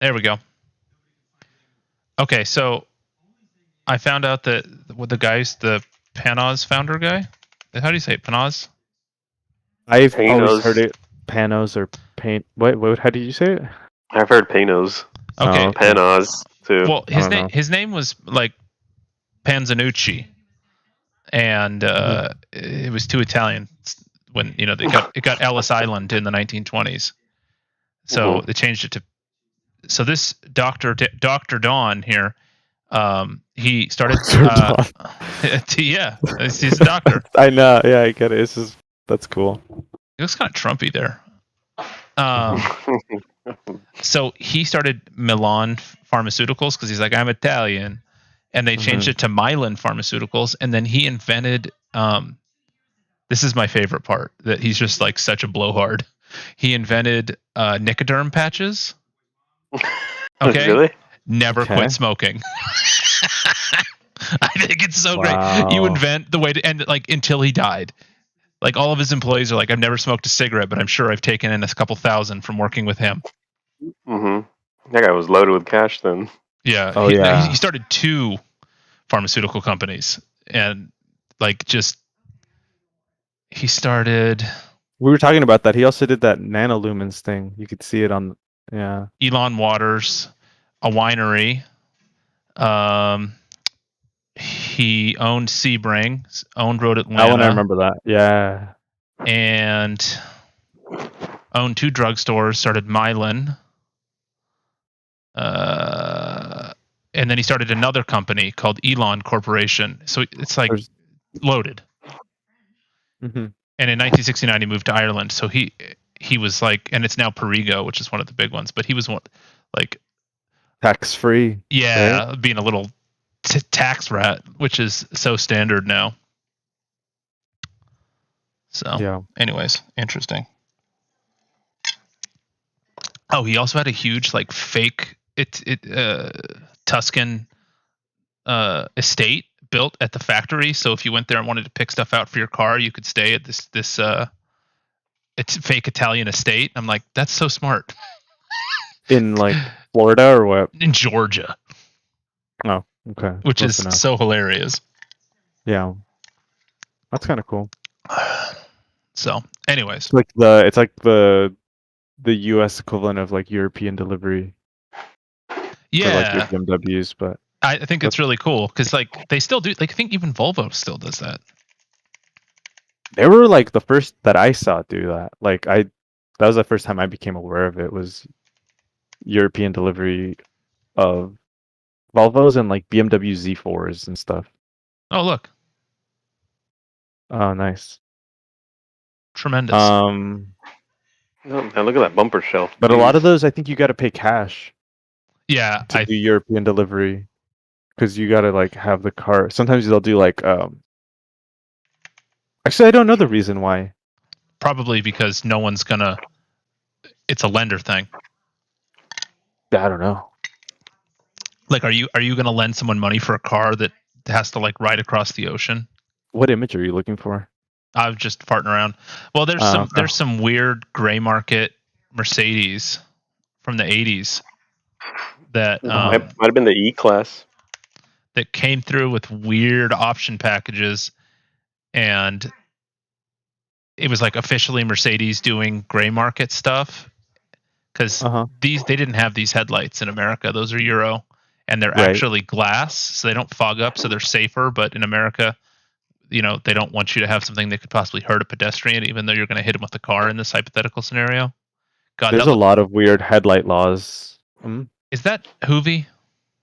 There we go. Okay, so I found out that with the guys, the Panos founder guy. How do you say it? Panos? I've always Panos. heard it Panos or Paint. What? How did you say it? I've heard Panos. Okay. Oh, okay. Panos too. Well, I don't know. his name was like Panzanucci, and it was too Italian when it got Ellis Island in the 1920s. So they changed it to. So this Doctor Don here, he started. Yeah, he's a doctor. I know. Yeah, I get it. That's cool. He looks kind of Trumpy there. So he started Milan Pharmaceuticals because he's like, I'm Italian, and they changed it to Milan Pharmaceuticals, and then he invented. This is my favorite part, that he's just like such a blowhard. He invented Nicoderm patches. Okay, Really? Never quit smoking. I think it's so great. You invent the way to end it, like until he died. Like all of his employees are like, I've never smoked a cigarette, but I'm sure I've taken in a couple thousand from working with him. That guy was loaded with cash then. Yeah. He started 2 pharmaceutical companies, and like he started. We were talking about that. He also did that nanolumens thing. You could see it on. Yeah. Elon Waters, a winery. He owned Sebring, owned Road Atlanta. That one, I remember that. Yeah. And owned 2 drugstores, started Mylan. And then he started another company called Elon Corporation. So it's like loaded. Mm-hmm. And in 1969, he moved to Ireland. So he was like, and it's now Perigo, which is one of the big ones. But he was one like tax free. Yeah, right? Being a little tax rat, which is so standard now. So, yeah. Anyways, interesting. Oh, he also had a huge like fake Tuscan estate built at the factory. So if you went there and wanted to pick stuff out for your car, you could stay at this it's fake Italian estate. I'm like, that's so smart. In like Florida or what? In Georgia. Oh, okay. Which is so hilarious. Yeah, that's kind of cool. So, anyways, it's like the U.S. equivalent of like European delivery. Yeah, for like your BMWs, but I think it's really cool because like they still do. Like I think even Volvo still does that. They were like the first that I saw do that. Like that was the first time I became aware of it. Was European delivery of Volvos and like BMW Z4s and stuff. Oh look! Oh nice! Tremendous. Oh, man, look at that bumper shelf. But a lot of those, I think you got to pay cash. Yeah, to do European delivery, because you got to like have the car. Sometimes they'll do like. Actually, I don't know the reason why. Probably because no one's gonna. It's a lender thing. Yeah, I don't know. Like, are you gonna lend someone money for a car that has to like ride across the ocean? What image are you looking for? I was just farting around. Well, there's some weird gray market Mercedes from the 80s that might have been the E-Class that came through with weird option packages, and it was like officially Mercedes doing gray market stuff because they didn't have these headlights in America. Those are Euro, and they're actually glass, so they don't fog up, so they're safer. But in America, they don't want you to have something that could possibly hurt a pedestrian, even though you're going to hit him with the car in this hypothetical scenario. God, there's a lot of weird headlight laws. Is that Hoovy?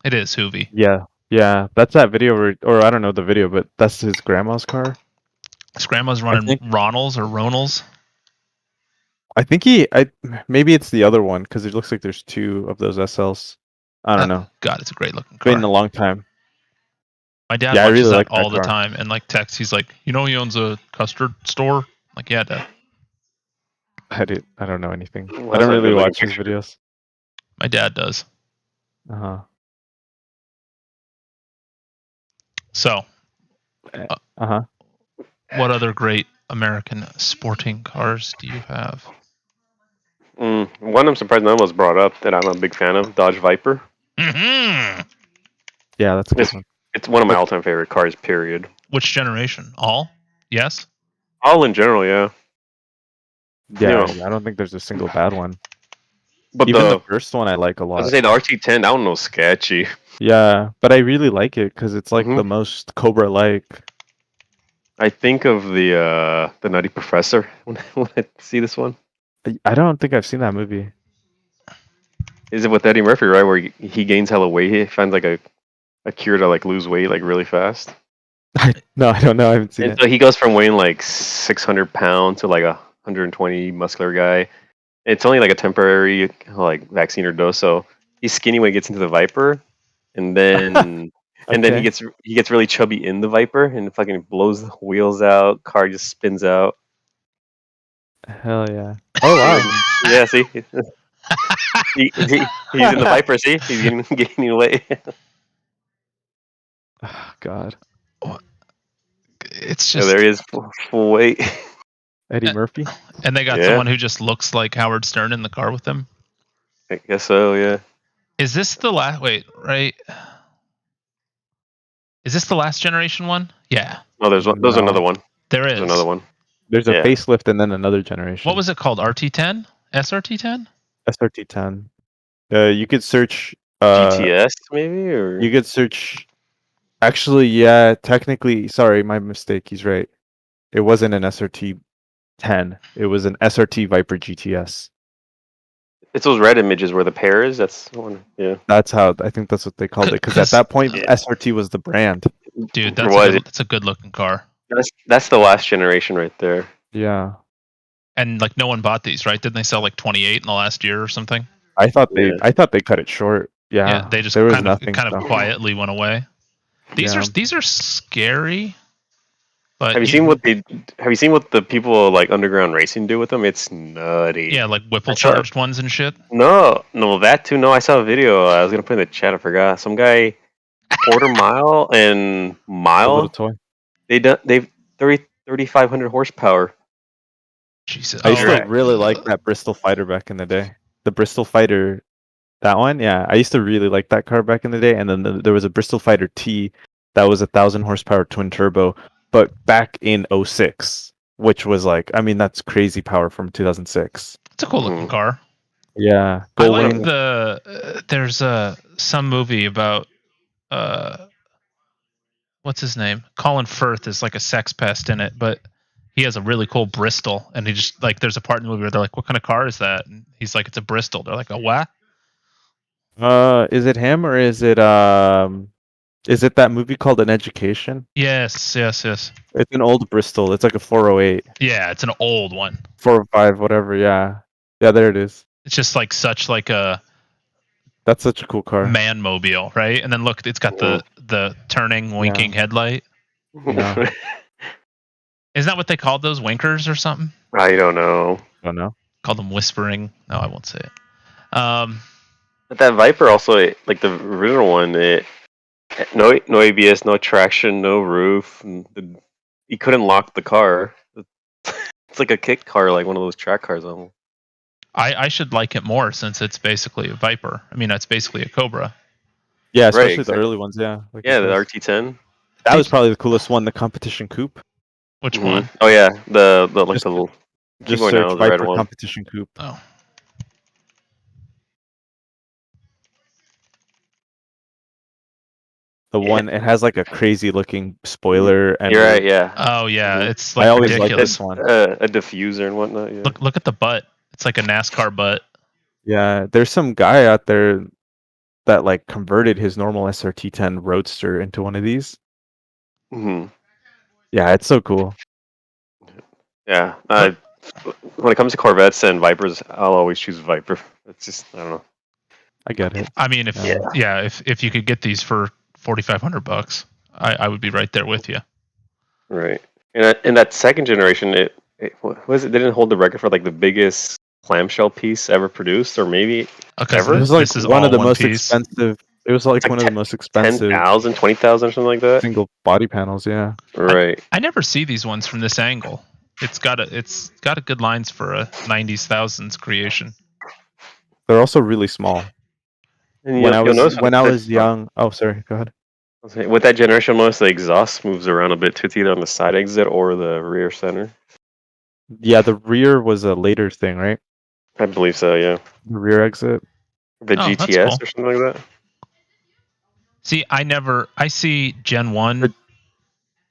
It is Hoovy. Yeah, that's that video or I don't know the video, but that's his grandma's car. His grandma's running Ronalds or Ronalds. I think maybe it's the other one because it looks like there's 2 of those SLs. I don't know. God, it's a great looking car. Been a long time. My dad watches that all the time and like texts. He's like, he owns a custard store. I'm like, yeah, Dad. I don't know anything. I don't really watch his videos. My dad does. So. What other great American sporting cars do you have? One I'm surprised none was brought up that I'm a big fan of, Dodge Viper. Mm-hmm. Yeah, that's a good one. It's one of my all-time favorite cars, period. Which generation? All? Yes? All in general, yeah. Yeah, You know, I don't think there's a single bad one. but Even the first one I like a I lot. was gonna say the RT10, that one was sketchy. Yeah, but I really like it because it's like Mhm. the most Cobra-like. I think of the Nutty Professor when I see this one. I don't think I've seen that movie. Is it with Eddie Murphy, right? Where he gains hella weight, he finds like a cure to like lose weight like really fast. No, I don't know. I haven't seen And it. so he goes from weighing like 600 pounds to like 120 muscular guy. It's only like a temporary like vaccine or dose. So he's skinny when he gets into the Viper, and then then Okay. he gets really chubby in the Viper, and fucking blows the wheels out. Car just spins out. Hell yeah. Oh wow. Yeah, see, he's in the Viper. See, he's gaining weight. Oh, God. It's Yeah, just. there he is, full weight. Eddie Murphy. And they got Yeah. someone who just looks like Howard Stern in the car with them. I guess so. Yeah. Is this the last? Wait, right? Is this the last generation one? Yeah, Oh, there's No. another one. there is. There's another one. There's a Yeah. facelift and then another generation. What was it called? RT10? SRT10? SRT10? You could search. GTS maybe or You could search. Actually, yeah. Technically, sorry, my mistake. He's right. It wasn't an SRT10. It was an SRT Viper GTS. it's those red images where the pair is. That's the one. Yeah. That's how I think that's what they called it. Because at that point, Yeah. SRT was the brand. Dude, Was it? that's a good looking car. That's the last generation right there. Yeah. And like no one bought these, right? Didn't they sell like 28 in the last year or something? I thought Yeah. they cut it short. Yeah. They just there was kind of nothing. so. quietly went away. Yeah. These are scary. But Have you seen what the people like underground racing do with them? It's nutty. Yeah, like Whipple I saw- charged ones and shit. No, that too. No, I saw a video. I was gonna put in the chat. I forgot. Some guy, quarter mile and A little mile. toy. They've 3,500 horsepower. Jesus. I used Oh, to really like that Bristol Fighter back in the day. The Bristol Fighter, that one, yeah. I used to really like that car back in the day. And then there was a Bristol Fighter T that was 1,000 horsepower twin turbo, but back in 06, which was like, I mean, that's crazy power from 2006. it's a cool looking car. Yeah, I like Goldwing. there's some movie about what's his name? Colin Firth is like a sex pest in it, but he has a really cool Bristol, and he just like there's a part in the movie where they're like, "What kind of car is that?" And he's like, "It's a Bristol." They're like, "A what?" Is it him or is it that movie called An Education? Yes. It's an old Bristol. It's like a 408, Yeah, it's an old one. 405, whatever. Yeah, there it is. It's just like such like a That's such a cool car. man mobile, right? And then look, it's got the turning, winking headlight. Yeah. Isn't that what they called those, winkers or something? I don't know. I don't know. Called them whispering. No, I won't say it. But that Viper also, like the original one, no ABS, no traction, no roof. You couldn't lock the car. It's like a kick car, like one of those track cars. Almost. I should like it more since it's basically a Viper. I mean, it's basically a Cobra. Yeah, especially exactly. the early ones. Yeah. Like Yeah, it the says. RT10. That was probably the coolest one, the competition coupe. Which Mhm. one? Oh yeah, the like Just- the little. Just going now, search the red Viper one. competition coupe. Oh. The one it has like a crazy looking spoiler and You're right. Yeah. Oh yeah, Mhm. it's like I always liked ridiculous. this one. A diffuser and whatnot. Yeah. Look at the butt. It's like a NASCAR butt. Yeah, there's some guy out there that like converted his normal SRT10 Roadster into one of these. Mhm. Yeah, it's so cool. Yeah. When it comes to Corvettes and Vipers, I'll always choose Viper. It's just I don't know. I get it. I mean, if Yeah. if you could get these for $4,500, I would be right there with you. Right. And in that second generation, it they didn't hold the record for like the biggest clamshell piece ever produced, or maybe Okay, Ever? It was like this is one all of the one most piece. expensive. It was like It's like one of the most expensive 10,000, 20,000, or something like that. single body panels. Yeah. Right. I never see these ones from this angle. It's got a good lines for a 90s thousands creation. They're also really small. And When I you'll notice was young. Oh, sorry. Go ahead. with that generation, you'll notice the exhaust moves around a bit too. It's either on the side exit or the rear center. Yeah, the rear was a later thing, right? I believe so. Yeah, The rear exit. the Oh, that's GTS cool. or something like that. See, I see Gen 1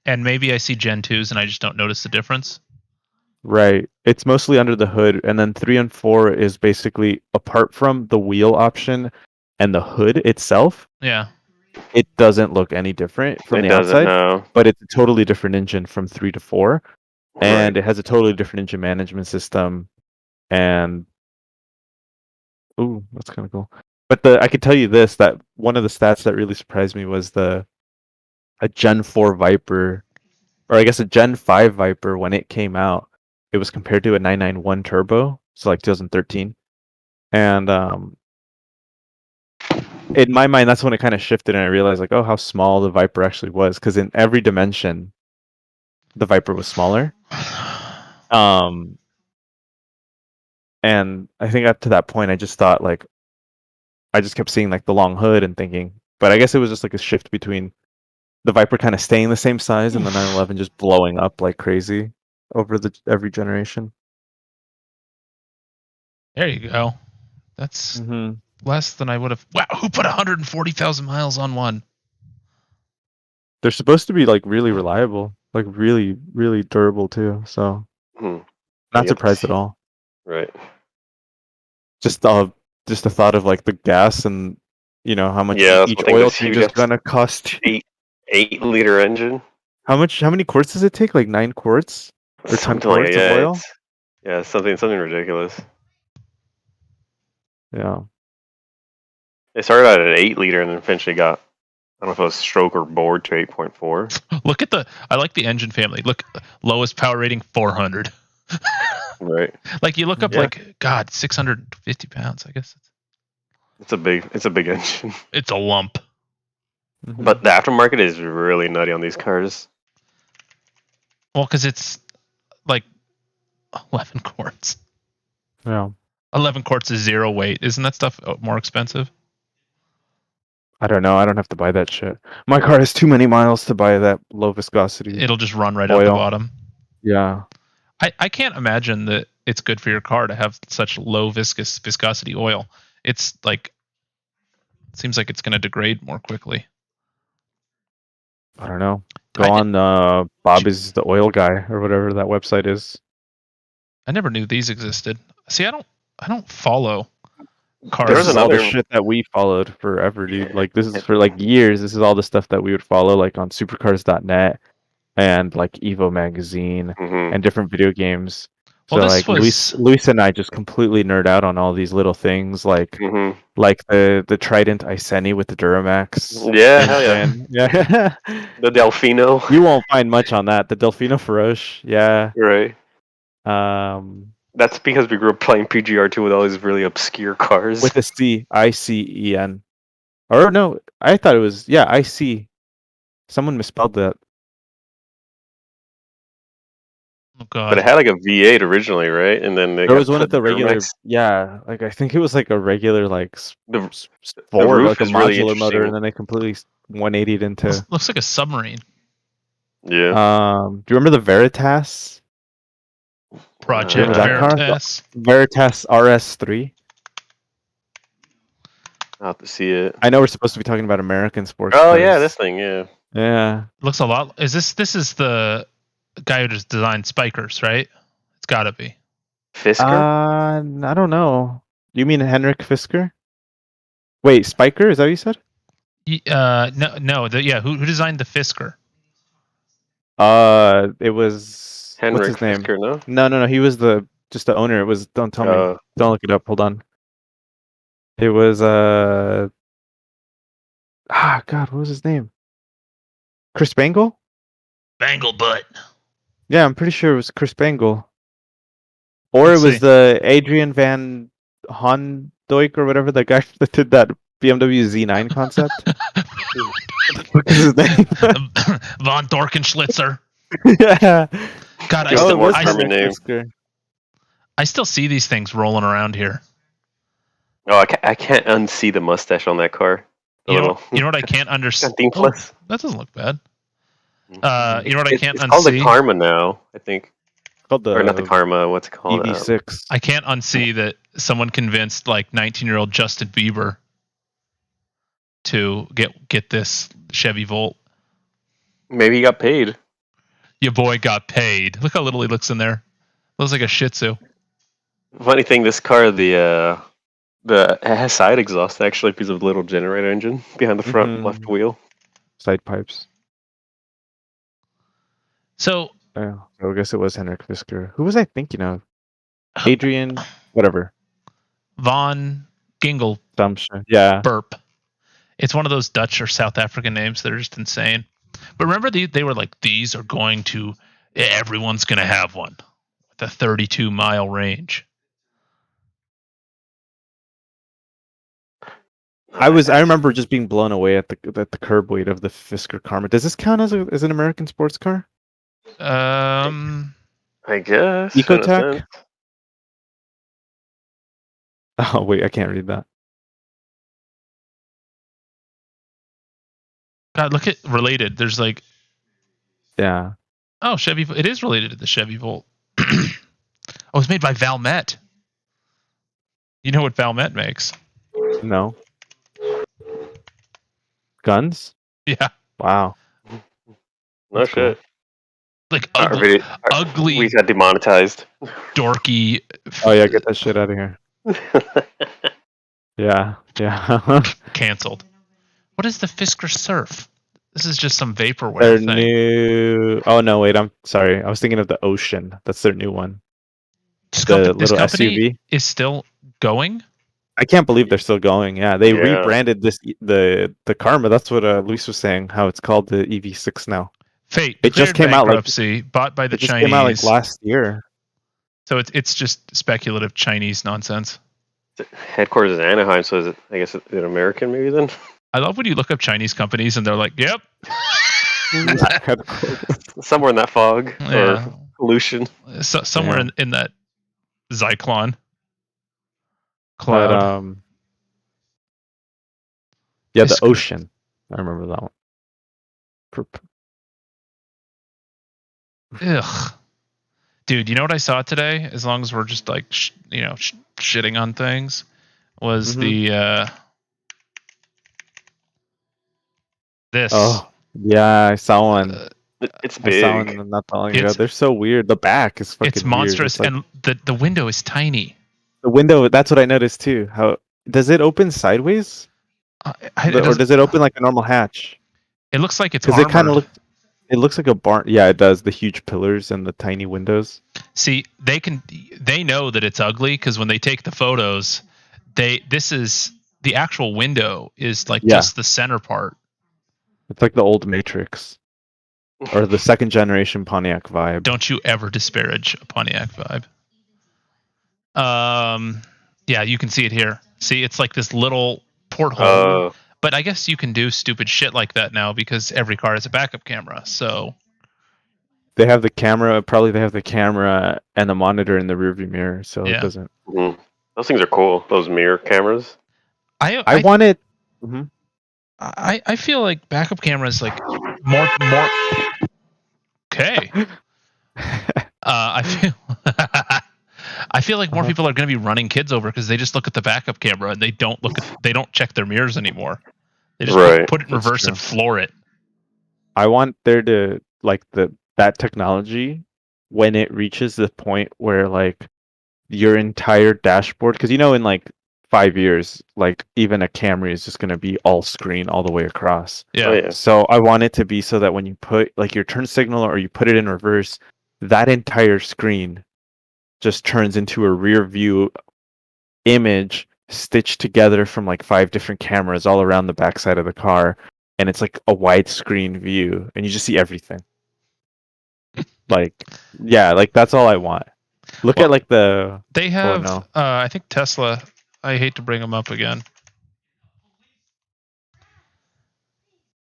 and maybe I see Gen 2s and I just don't notice the difference. Right. It's mostly under the hood, and then 3 and 4 is basically apart from the wheel option and the hood itself. Yeah. It doesn't look any different from It the doesn't, outside, no. but it's a totally different engine from 3 to 4, and Right. it has a totally different engine management system. And ooh, that's kind of cool. But I could tell you this, that one of the stats that really surprised me was a Gen 4 Viper, or I guess a Gen 5 Viper when it came out. It was compared to a 991 Turbo, so like 2013. And in my mind, that's when it kind of shifted, and I realized like, oh, how small the Viper actually was, because in every dimension, the Viper was smaller. And I think up to that point, I just thought like, I just kept seeing like the long hood and thinking, but I guess it was just like a shift between the Viper kind of staying the same size and the 911 just blowing up like crazy over every generation. There you go. That's less than I would have. Wow, who put 140,000 miles on one? They're supposed to be like really reliable, like really, really durable too. So not surprised at all. Right. Just the thought of like the gas and how much each oil change is gonna cost. 8-liter engine. How many quarts does it take? Like 9 quarts or 10 quarts of oil? Yeah, something ridiculous. Yeah. It started out at 8-liter and then eventually got, I don't know if it was stroke or bored to 8.4. Look at I like the engine family. Look, lowest power rating 400. Right. Like you look up like, God, 650 pounds, I guess. It's a big engine. It's a lump. But the aftermarket is really nutty on these cars. Well, because it's like 11 quarts. Yeah. 11 quarts is 0 weight. Isn't that stuff more expensive? I don't know. I don't have to buy that shit. My car has too many miles to buy that low viscosity. It'll just run right out the bottom. Yeah. I can't imagine that it's good for your car to have such low viscosity oil. It's like, it seems like it's going to degrade more quickly. I don't know. Go on Bob is the oil guy or whatever that website is. I never knew these existed. See, I don't follow cars. This is all the shit that we followed forever, dude. Like this is for like years. This is all the stuff that we would follow, like on supercars.net and like Evo magazine and different video games. So like Luis and I just completely nerd out on all these little things, like the Trident Iceni with the Duramax. Yeah, hell yeah. Yeah. The Delfino. You won't find much on that. The Delfino Feroce, yeah. Right. That's because we grew up playing PGR2 with all these really obscure cars. With a C, ICEN. Or no, I thought it was IC. Someone misspelled that. Oh god. But it had like a V8 originally, right? And then there was one of the regular like I think it was like a regular like the Ford, like a modular motor, and then they completely 180'd into looks like a submarine. Yeah. Do you remember the Veritas? Project Veritas. Veritas RS3. I'll have to see it. I know we're supposed to be talking about American sports. Oh yeah, this thing, yeah. Yeah. Looks a lot. This is the guy who just designed Spikers, right? It's gotta be. Fisker? I don't know. You mean Henrik Fisker? Wait, Spiker? Is that what you said? No. Who designed the Fisker? It was Henrik what's his name? Fisker, No. He was just the owner. It was. Don't tell me. Don't look it up. Hold on. It was God, what was his name? Chris Bangle? Bangle butt. Yeah, I'm pretty sure it was Chris Bangle. Or it was the Adrian Van Hondoik or whatever, the guy that did that BMW Z9 concept. What is his name? Von Dorkenschlitzer. Yeah. God, I still see these things rolling around here. Oh, I can't unsee the mustache on that car. You know what I can't understand? Canteen Plus. That doesn't look bad. You know what I can't It's unsee? called the Karma now, I think. Called Or not the the Karma, what's it called? EV6. I can't unsee that someone convinced like 19-year-old Justin Bieber to get this Chevy Volt. Maybe he got paid. Your boy got paid. Look how little he looks in there. Looks like a Shih Tzu. Funny thing, this car, it has side exhaust actually, because of the little generator engine behind the front left wheel. Side pipes. So I guess it was Henrik Fisker. Who was I thinking of? Adrian, whatever. Von Gingle. Yeah. Burp. It's one of those Dutch or South African names that are just insane. But remember, they were like, these are going to, everyone's going to have one with a 32-mile range. I remember just being blown away at the curb weight of the Fisker Karma. Does this count as an American sports car? I guess. Ecotech? Oh wait, I can't read that. God, look at related. There's like, yeah. Oh, Chevy. It is related to the Chevy Volt. Oh, it's made by Valmet. You know what Valmet makes? No. Guns? Yeah. Wow. No shit. Like ugly. We got demonetized. Dorky. Oh yeah, get that shit out of here. Yeah. Canceled. What is the Fisker Surf? This is just some vaporware Their thing. new. Oh no, wait. I'm sorry. I was thinking of the Ocean. That's their new one. This little company SUV is still going. I can't believe they're still going. Yeah, they rebranded the Karma. That's what Luis was saying. How it's called the EV6 now. Fate. It just came out bought by the Chinese. Came out like last year. So it's just speculative Chinese nonsense. Headquarters is Anaheim, so is it? I guess it's American maybe then. I love when you look up Chinese companies and they're like, "Yep." Somewhere in that fog or pollution. Somewhere in that Zyklon cloud. But, the Ocean. I remember that one. Ugh. Dude, you know what I saw today? As long as we're just like, shitting on things, was the this. Oh, yeah, I saw one. It's big. I saw one not that long ago. They're so weird. The back is fucking. It's monstrous, weird. It's and the window is tiny. The window. That's what I noticed too. How does it open sideways? Or does it open like a normal hatch? It looks like it's armored. It kind of It looks like a barn. Yeah, it does. The huge pillars and the tiny windows. See, they know that it's ugly because when they take the photos, this is the actual window is like just the center part. It's like the old Matrix or the second generation Pontiac vibe. Don't you ever disparage a Pontiac vibe. Yeah, you can see it here. See, it's like this little porthole. But I guess you can do stupid shit like that now because every car has a backup camera. So they have the camera. Probably they have the camera and the monitor in the rearview mirror, so it doesn't. Mm-hmm. Those things are cool. Those mirror cameras. I wanted. I feel like backup cameras like more. Okay. I feel like more people are going to be running kids over because they just look at the backup camera and they don't check their mirrors anymore. They just put it in reverse and floor it. I want there to that technology when it reaches the point where like your entire dashboard, because in like 5 years, like even a Camry is just going to be all screen all the way across. Yeah. So I want it to be so that when you put like your turn signal or you put it in reverse, that entire screen just turns into a rear view image stitched together from like 5 different cameras all around the backside of the car, and it's like a widescreen view and you just see everything. Like that's all I want. Look at like they have I think Tesla, I hate to bring them up again.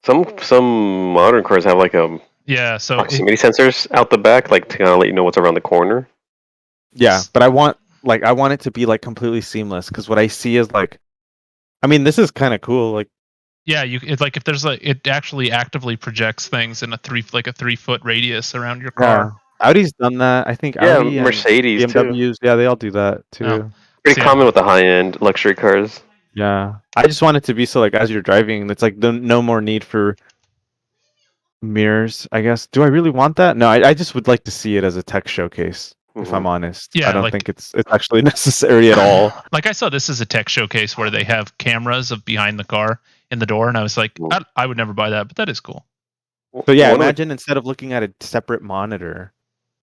Some modern cars have like so proximity sensors out the back, like to kind of let you know what's around the corner. Yeah, but I want like I want it to be like completely seamless because what I see is like, I mean, this is kind of cool. Like, yeah, it's like if there's it actually actively projects things in a 3-foot radius around your car. Yeah, Audi's done that. I think Yeah, Audi and Mercedes too. BMWs. Yeah, they all do that too. Oh. Pretty common with the high-end luxury cars. Yeah, I just want it to be so like as you're driving, it's like no more need for mirrors. I guess. Do I really want that? No, I just would like to see it as a tech showcase. If I'm honest, Yeah, I don't think it's actually necessary at all. Like I saw this as a tech showcase where they have cameras of behind the car in the door, and I was like, I would never buy that, but that is cool. So yeah, imagine instead of looking at a separate monitor,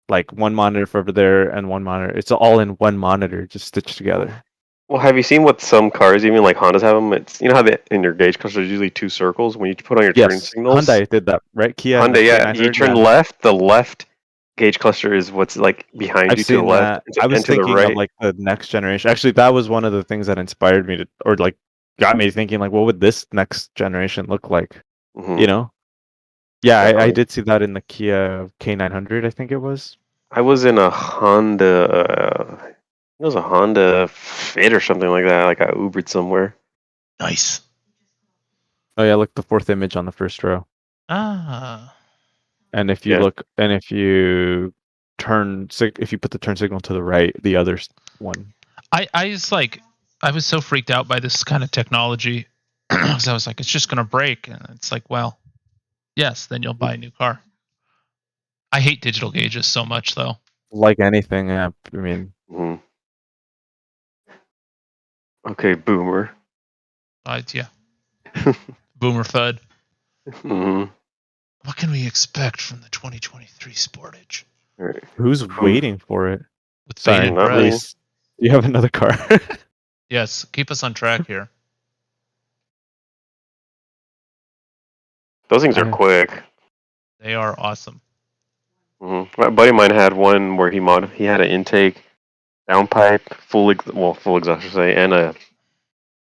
like one monitor for over there and one monitor, it's all in one monitor, just stitched together. Well, have you seen what some cars, even like Hondas, have them? It's how in your gauge cluster there's usually 2 circles when you put on your turn signals. Hyundai did that, right? Kia. Honda, yeah. You turn left. The left gauge cluster is what's like behind you to the left. I was thinking of like the next generation. Actually, that was one of the things that inspired me to, or like got me thinking, like, what would this next generation look like? You know? Yeah, I did see that in the Kia K900. I think it was. I was in a Honda. It was a Honda Fit or something like that. Like I Ubered somewhere. Nice. Oh yeah, look, the 4th image on the first row. Ah. And if you look, and if you put the turn signal to the right, the other one. I was so freaked out by this kind of technology because I was like, it's just gonna break, and it's like, well, yes, then you'll buy a new car. I hate digital gauges so much, though. Like anything, yeah. I mean. Okay, boomer. Yeah. Boomer FUD. What can we expect from the 2023 Sportage? Right. Who's waiting for it? With bated breath. You have another car. Yes, keep us on track here. Those things are quick. They are awesome. My buddy of mine had one where he had an intake, downpipe, full exhaust, I should say, and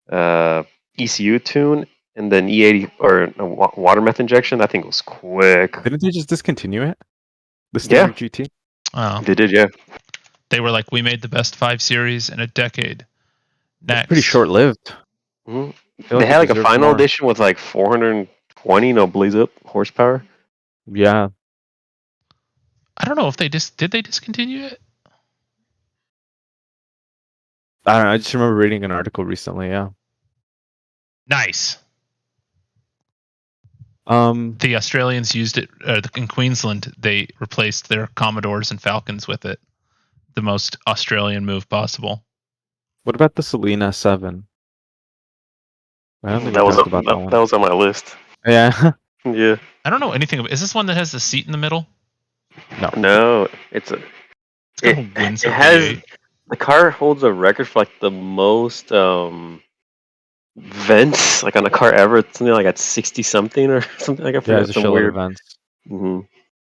a ECU tune, and then E80 or a water meth injection. That thing was quick. Didn't they just discontinue it? The standard GT? Oh. They did, yeah. They were like, we made the best 5 Series in a decade. Next. Pretty short-lived. They had like a final edition with like 420 blaze up horsepower. Yeah. I don't know if did they discontinue it? I don't know. I just remember reading an article recently. Yeah. Nice. The Australians used it in Queensland. They replaced their Commodores and Falcons with it. The most Australian move possible. What about the Selena 7? I don't think that was on my list. Yeah. Yeah. I don't know anything about. Is this one that has the seat in the middle? No. It has. The car holds a record for like the most vents like on a car ever. It's something like at 60 something or something like that. Yeah, it's a weird vents.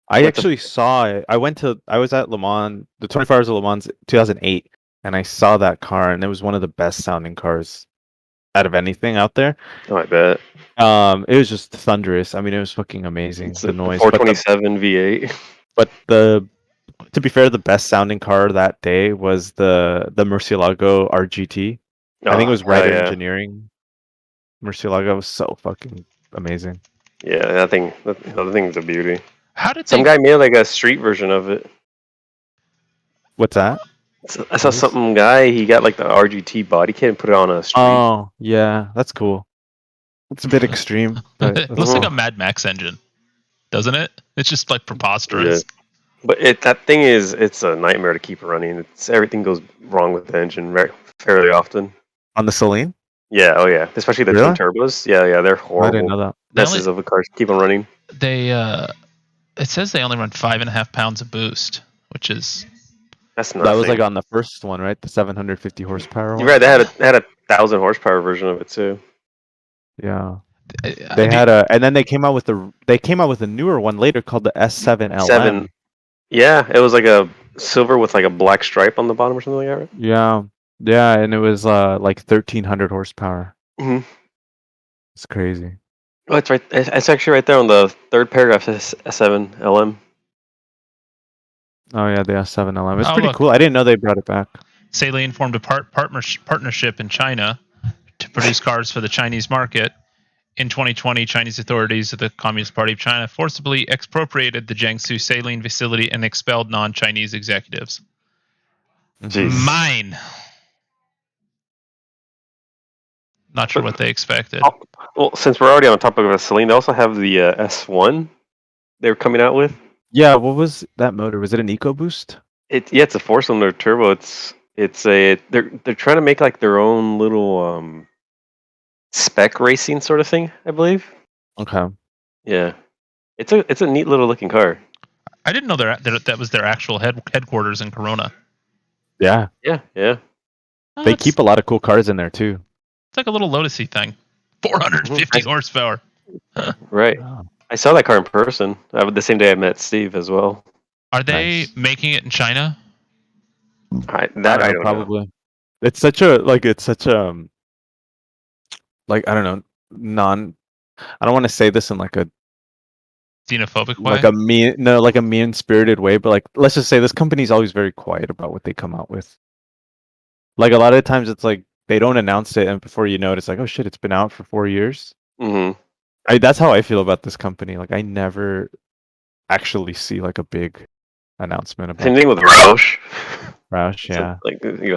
I actually saw it. I was at Le Mans, the 24 Hours of Le Mans 2008, and I saw that car, and it was one of the best sounding cars out of anything out there. Oh, I bet. It was just thunderous. I mean, it was fucking amazing. It's the noise. 427 V8. But to be fair, the best sounding car that day was the Murcielago RGT. I think it was Ryder Engineering. Murcielago was so fucking amazing. Yeah, that thing's a beauty. How did some guy made like a street version of it? What's that? I saw some guy. He got like the RGT body kit and put it on a street. Oh yeah, that's cool. It's a bit extreme. But it looks like a Mad Max engine, doesn't it? It's just like preposterous. Yeah. But that thing it's a nightmare to keep running. Everything goes wrong with the engine fairly often. On the Celine? Yeah, oh yeah. Especially the twin turbos. Yeah, they're horrible. I didn't know that. Messes of a car keep on running. It says they only run 5.5 pounds of boost, which is that's nothing. That was like on the first one, right? The 750 horsepower. You're right. They had a 1,000 horsepower version of it too. Yeah. And then they came out with a newer one later called the S01e06. Yeah, it was like a silver with like a black stripe on the bottom or something like that, right? Yeah, and it was like 1,300 horsepower. It's crazy. Oh, it's right. It's actually right there on the third paragraph. S7LM. Oh yeah, the S7LM. It's pretty cool. I didn't know they brought it back. Saleen formed a partnership in China to produce cars for the Chinese market. In 2020, Chinese authorities of the Communist Party of China forcibly expropriated the Jiangsu Saleen facility and expelled non-Chinese executives. Jeez. Mine. Not sure what they expected. Well, since we're already on topic of Celine, they also have the S1 they were coming out with. Yeah, what was that motor? Was it an EcoBoost? It's a 4-cylinder turbo. They're trying to make like their own little spec racing sort of thing, I believe. Okay. Yeah, it's a neat little looking car. I didn't know that was their actual headquarters in Corona. Yeah. Yeah. Oh, They keep a lot of cool cars in there too. It's like a little Lotus-y thing. 450 horsepower. Right. Oh. I saw that car in person. The same day I met Steve as well. Are they Nice. making it in China? I don't Probably. know. It's such a like I don't know, I don't want to say this in like a Xenophobic way? like a mean-spirited way, but like let's just say this company's always very quiet about what they come out with. Like a lot of times it's like they don't announce it and before you know it, it's like, oh shit, it's been out for 4 years. Mm-hmm. That's how I feel about this company. Like I never actually see like a big announcement about Same thing with Roush. Roush, yeah.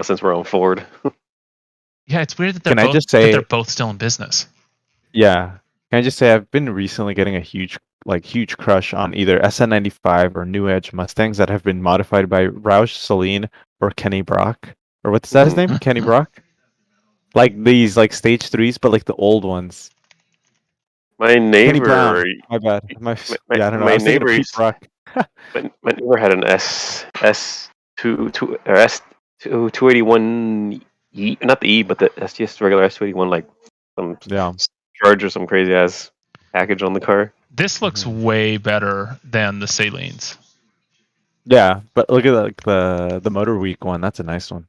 Since we're on Ford. Yeah, it's weird that they're both still in business. Yeah. Can I just say I've been recently getting a huge crush on either SN95 or New Edge Mustangs that have been modified by Roush, Celine, or Kenny Brock. Or what's that his name? Kenny Brock? Like these like stage 3s, but like the old ones. My neighbor. Kenny Brown. My bad. I don't know. My I was thinking of neighbor. Pete Brock. My neighbor had an S281 E, not the E, but that's just regular S281, like some charge or some crazy ass package on the car. This looks way better than the Salines. Yeah, but look at the Motor Week one. That's a nice one.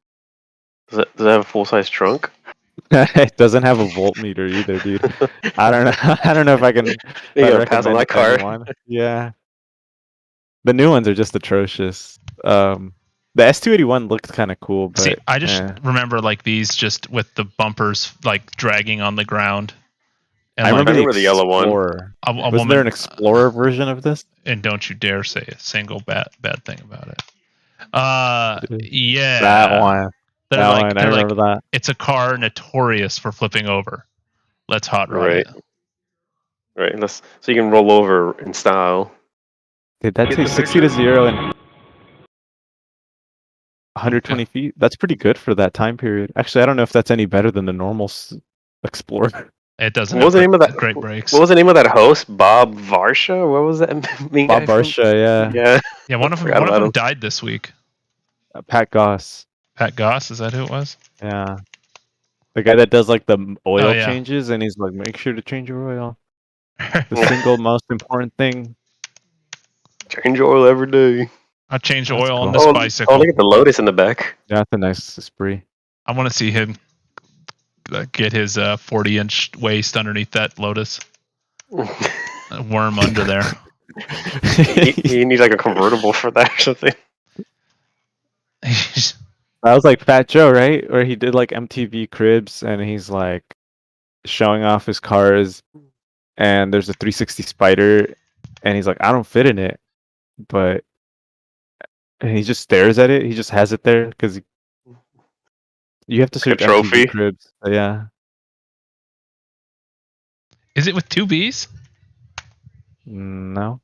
Does it have a full size trunk? It doesn't have a voltmeter either, dude. I don't know. I don't know if I can. You gotta pass on that car. Yeah. The new ones are just atrocious. The S281 looked kind of cool, but see, I just remember like these just with the bumpers like dragging on the ground. And I remember the yellow one. Was there an Explorer version of this? And don't you dare say a single bad thing about it. Yeah, that one. I remember that. It's a car notorious for flipping over. Let's hot rod it. Right. So you can roll over in style. Did that say 60 to 0 and 120 feet? That's pretty good for that time period. Actually, I don't know if that's any better than the normal Explorer. It doesn't. What was the name of that? Great brakes. What was the name of that host? Bob Varsha? What was that? Bob Varsha, yeah. Yeah, one of them died this week. Pat Goss. Pat Goss, is that who it was? Yeah. The guy that does like the oil changes, and he's like, make sure to change your oil. The single most important thing. Change your oil every day. I change oil on this bicycle. Oh, look at the Lotus in the back. Yeah, that's a nice Esprit. I want to see him get his 40-inch waist underneath that Lotus. A worm under there. He needs like a convertible for that or something. That was like Fat Joe, right? Where he did like MTV Cribs and he's like showing off his cars and there's a 360 Spider and he's like, I don't fit in it. And he just stares at it. He just has it there because you have to search trophy. MTV Cribs. Yeah. Is it with 2 B's? No,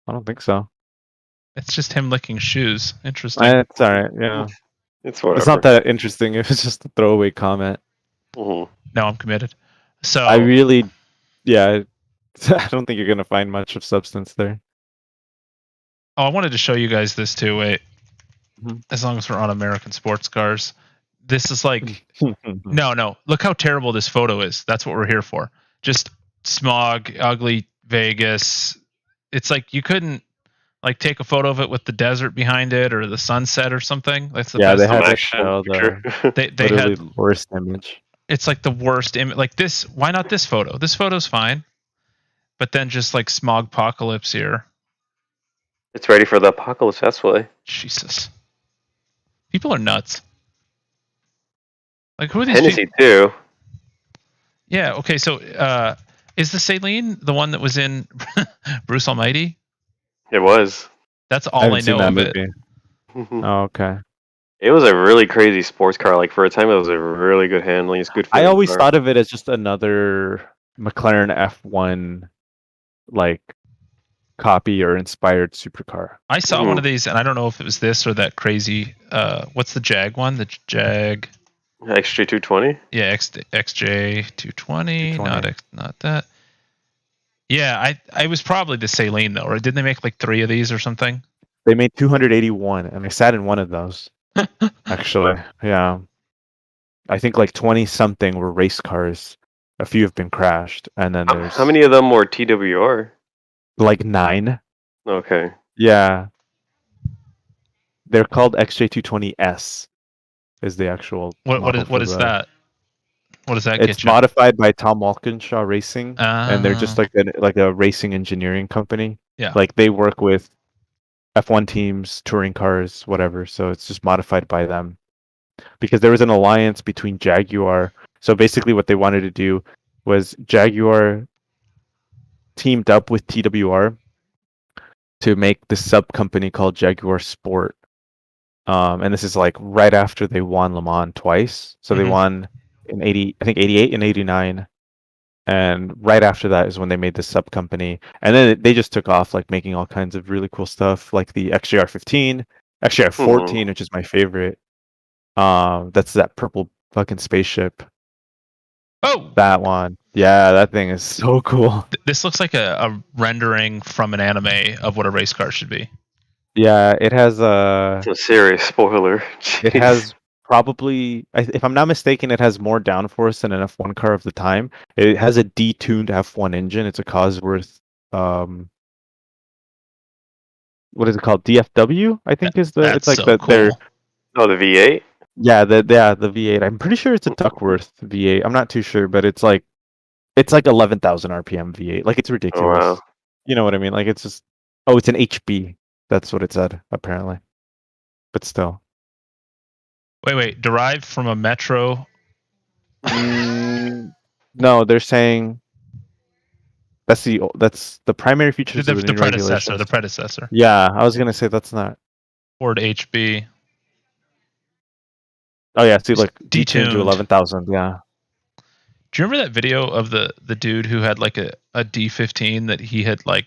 I don't think so. It's just him licking shoes. Interesting. It's all right. Yeah. It's whatever. It's not that interesting. It was just a throwaway comment. Mm-hmm. No, I'm committed. So I really, I don't think you're gonna find much of substance there. Oh, I wanted to show you guys this too. Wait, as long as we're on American sports cars, this is like no. Look how terrible this photo is. That's what we're here for. Just smog, ugly Vegas. It's like you couldn't like take a photo of it with the desert behind it or the sunset or something. That's the best. They had to show they had the worst image. It's like the worst image. Like this. Why not this photo? This photo's fine, but then just like smog apocalypse here. It's ready for the apocalypse. That's why. Jesus, people are nuts. Like who are these Hennessy people? too. Yeah. Okay. So is the Saline the one that was in Bruce Almighty? It was. That's I all haven't I seen know that of it. movie. Oh, okay. It was a really crazy sports car. Like for a time, it was a really good handling. It's good I feeling always car. thought of it as just another McLaren F1 like copy or inspired supercar. I saw one of these, and I don't know if it was this or that crazy. What's the Jag one? The Jag. XJ220. Yeah, XJ220. 220. Not that. Yeah, I was probably the Saline though, or didn't they make like 3 of these or something? They made 281, and I sat in one of those. Actually, yeah. I think like 20 something were race cars. A few have been crashed, and then there's How many of them were TWR? like 9. Okay. Yeah. They're called XJ220S. Is the actual What model is for that? What does that It's get you? modified by Tom Walkinshaw Racing, and they're just like a racing engineering company. Yeah. Like they work with F1 teams, touring cars, whatever. So it's just modified by them. Because there was an alliance between Jaguar. So basically, what they wanted to do was Jaguar teamed up with TWR to make this sub company called Jaguar Sport. And this is like right after they won Le Mans twice. So they won in 88 and 89. And right after that is when they made this sub company. And then they just took off, like making all kinds of really cool stuff, like the XJR 15, XJR 14, which is my favorite. That's that purple fucking spaceship. Oh, that one. Yeah, that thing is so cool. This looks like a rendering from an anime of what a race car should be. Yeah, it has It's a serious spoiler. It has probably, if I'm not mistaken, it has more downforce than an F1 car of the time. It has a detuned F1 engine. It's a Cosworth. What is it called? DFW, I think is the. That's it's like so their. cool. Oh, the V8. Yeah, the V8. I'm pretty sure it's a Duckworth V8. I'm not too sure, but it's like 11,000 RPM V8. Like it's ridiculous. Oh, wow. You know what I mean? Like it's just. Oh, it's an HB. That's what it said apparently. But still. Wait. Derived from a Metro. No, they're saying that's the primary features of the new regulations. The predecessor. Yeah, I was gonna say that's not Ford HB. Oh yeah, see, like detuned to 11,000. Yeah. Do you remember that video of the dude who had like a D15 that he had like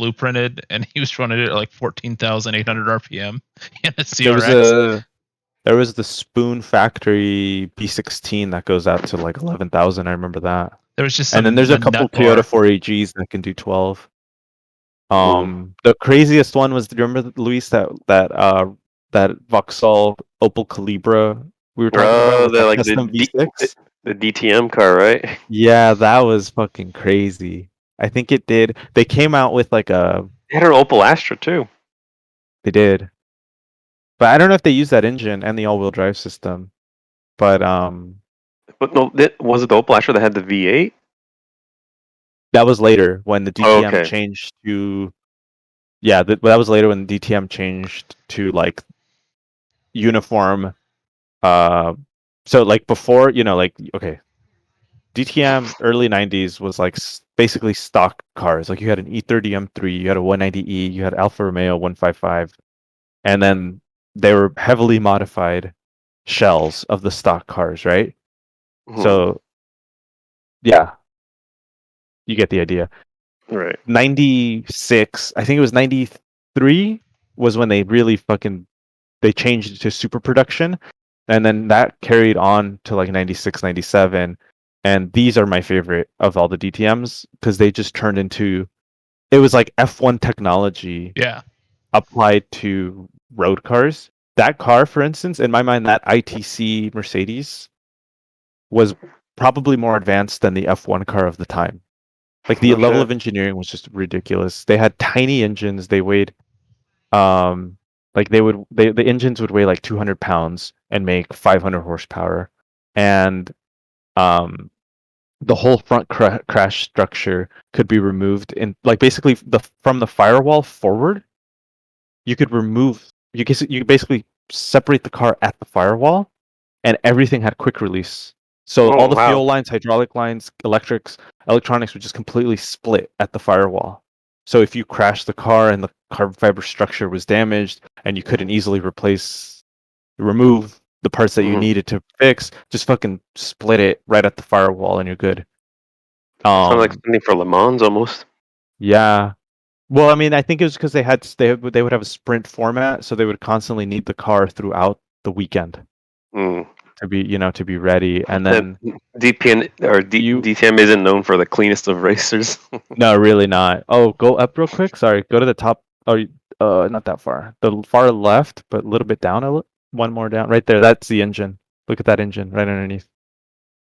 blueprinted and he was running it at like 14,800 RPM in a CRX? There was the Spoon Factory B16 that goes out to like 11,000. I remember that. There was just and then there's a couple Toyota 4AGs that can do 12. The craziest one was, do you remember, Luis, that Vauxhall Opel Calibra we were talking about? Like the DTM car, right? Yeah, that was fucking crazy. I think it did. They came out with like a. They had an Opel Astra too. They did. But I don't know if they used that engine and the all-wheel drive system. But no, was it the Opel Astra that had the V8? That was later when the DTM changed to. Yeah, that was later when the DTM changed to like uniform. So like before, DTM early 90s was like basically stock cars. Like you had an E30 M3, you had a 190E, you had Alfa Romeo 155, and then they were heavily modified shells of the stock cars, right? So, yeah, you get the idea. Right. 96, I think it was 93, was when they really they changed it to super production, and then that carried on to like 96, 97. And these are my favorite of all the DTMs because they just turned into, it was like F1 technology applied to road cars. That car, for instance, in my mind, that ITC Mercedes was probably more advanced than the F1 car of the time. Like the level of engineering was just ridiculous. They had tiny engines. They weighed, the engines would weigh like 200 pounds and make 500 horsepower. And the whole front crash structure could be removed in, like, basically from the firewall forward. You could basically separate the car at the firewall, and everything had quick release. So all the fuel lines, hydraulic lines, electronics would just completely split at the firewall. So if you crashed the car and the carbon fiber structure was damaged and you couldn't easily remove the parts that you needed to fix, just fucking split it right at the firewall and you're good. Sounds like something for Le Mans almost. Yeah. Well, I mean, I think it was because they would have a sprint format, so they would constantly need the car throughout the weekend to be ready. And then DTM isn't known for the cleanest of racers. No, really not. Oh, go up real quick. Sorry, go to the top. Oh, not that far. The far left, but a little bit down. One more down. Right there. That's the engine. Look at that engine right underneath.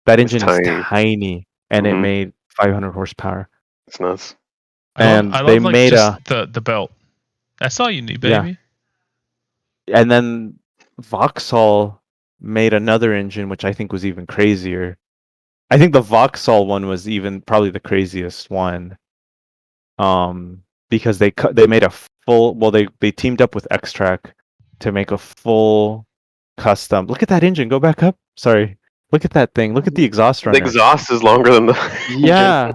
That engine is tiny, and it made 500 horsepower. It's nuts. And they made the belt. That's all you need, baby. Yeah. And then Vauxhall made another engine, which I think was even crazier. I think the Vauxhall one was even probably the craziest one. Because they made a full. Well, they teamed up with X-Track to make a full custom. Look at that engine. Go back up. Sorry. Look at that thing. Look at the exhaust runner. The exhaust is longer than the yeah.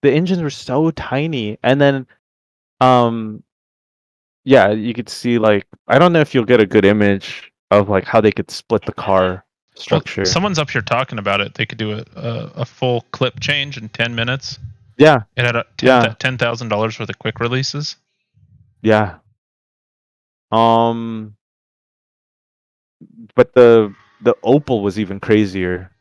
The engines were so tiny, and then, yeah, you could see like I don't know if you'll get a good image of like how they could split the car structure. Well, someone's up here talking about it. They could do a full clip change in 10 minutes. Yeah, it had $10,000 worth of quick releases. Yeah. But the Opal was even crazier.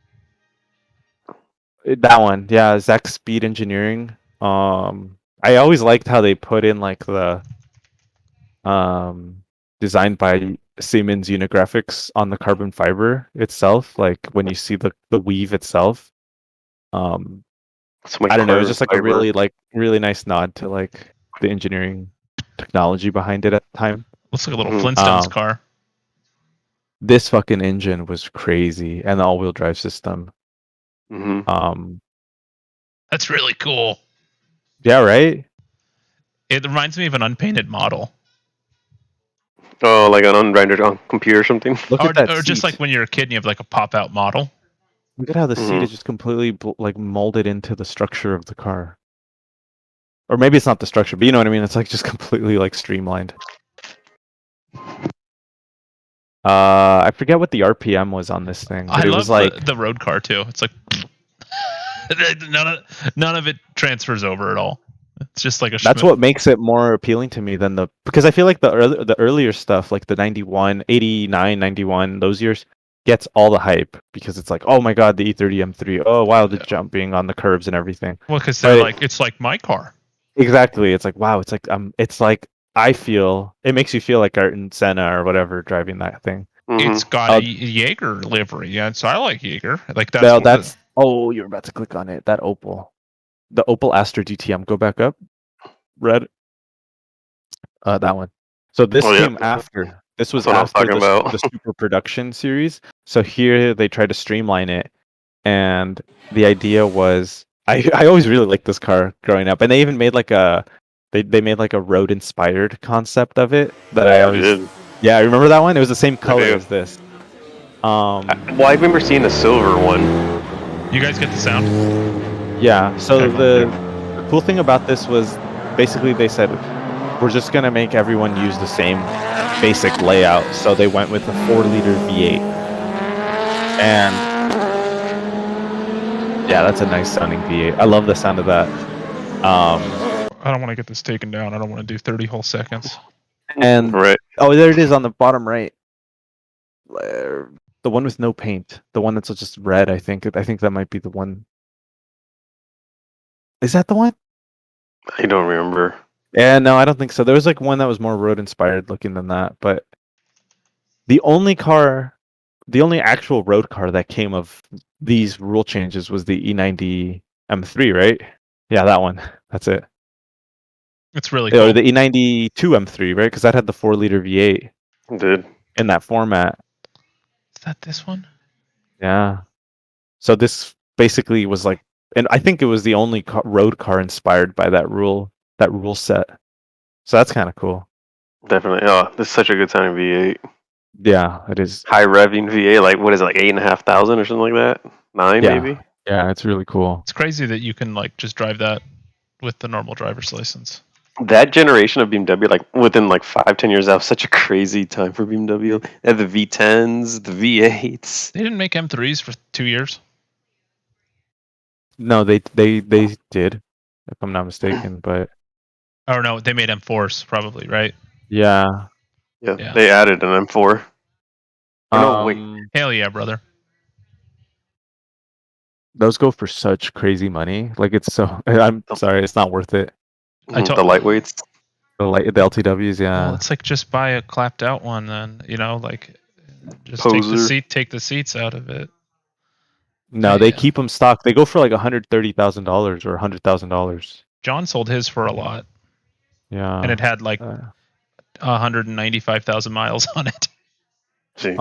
That one, yeah, Zach Speed Engineering. I always liked how they put in like the designed by Siemens Unigraphics on the carbon fiber itself. Like when you see the weave itself. I don't know. It was just like a really nice nod to like the engineering technology behind it at the time. Looks like a little Flintstones car. This fucking engine was crazy, and the all-wheel drive system. That's really cool. Yeah, right? It reminds me of an unpainted model. Oh, like an unrendered on computer or something? Look at that or seat. just like when you're a kid and you have like a pop-out model. Look at how the seat is just completely like molded into the structure of the car. Or maybe it's not the structure, but you know what I mean? It's like just completely like streamlined. I forget what the RPM was on this thing. But I it love was like the road car too. It's like none of it transfers over at all. It's just like a. That's what makes it more appealing to me than because I feel like the earlier stuff, like the 91, 89, 91, those years gets all the hype because it's like, oh my god, the E30 M3. Oh wow, the jumping on the curves and everything. Well, because they're it's like my car. Exactly. It's like wow. It's like I feel it makes you feel like Ayrton Senna or whatever driving that thing. It's got a Jaeger livery. Yeah, so I like Jaeger. Like that's. No, that's. Oh, you're about to click on it. That Opal, the Opel Astra DTM. Go back up. Red. That one. So this came after. This was after the Super Production series. So here they tried to streamline it, and the idea was I always really liked this car growing up, and they even made like a they made like a road inspired concept of it that I always did. Yeah, I remember that one. It was the same color as this. Well, I remember seeing the silver one. You guys get the sound? Yeah. So the cool thing about this was basically they said we're just gonna make everyone use the same basic layout. So they went with a 4-liter V8, and yeah, that's a nice sounding V8. I love the sound of that. I don't want to get this taken down. I don't want to do 30 whole seconds. And oh, there it is on the bottom right. The one with no paint. The one that's just red. I think that might be the one. Is that the one? I don't remember. Yeah, no, I don't think so. There was like one that was more road inspired looking than that. But the only actual road car that came of these rule changes was the E90 M3, right? Yeah, that one. That's it. It's really cool. Or the E92 M3, right? Because that had the 4-liter V8. It did. In that format. Is that this one? Yeah. So this basically was like, and I think it was the only road car inspired by that rule set. So that's kind of cool. Definitely. Oh, this is such a good sounding V8. Yeah, it is. High revving VA, like what is it, like 8,500 or something like that? 9 Yeah. maybe. Yeah, it's really cool. It's crazy that you can like just drive that with the normal driver's license. That generation of BMW, like within like 5-10 years, that was such a crazy time for BMW. They had the V10s, the V8s. They didn't make M3s for 2 years. No, they did, if I'm not mistaken. But Or no, they made M4s probably, right? yeah. Yeah, they added an M4. No, wait. Hell yeah, brother. Those go for such crazy money. Like it's so. I'm sorry, it's not worth it. The lightweights. The LTWs, yeah. Well, it's like just buy a clapped out one, then like just Poser. take the seats out of it. No, they keep them stock. They go for like $130,000 or $100,000. John sold his for a lot. Yeah. And it had like 195,000 miles on it. See.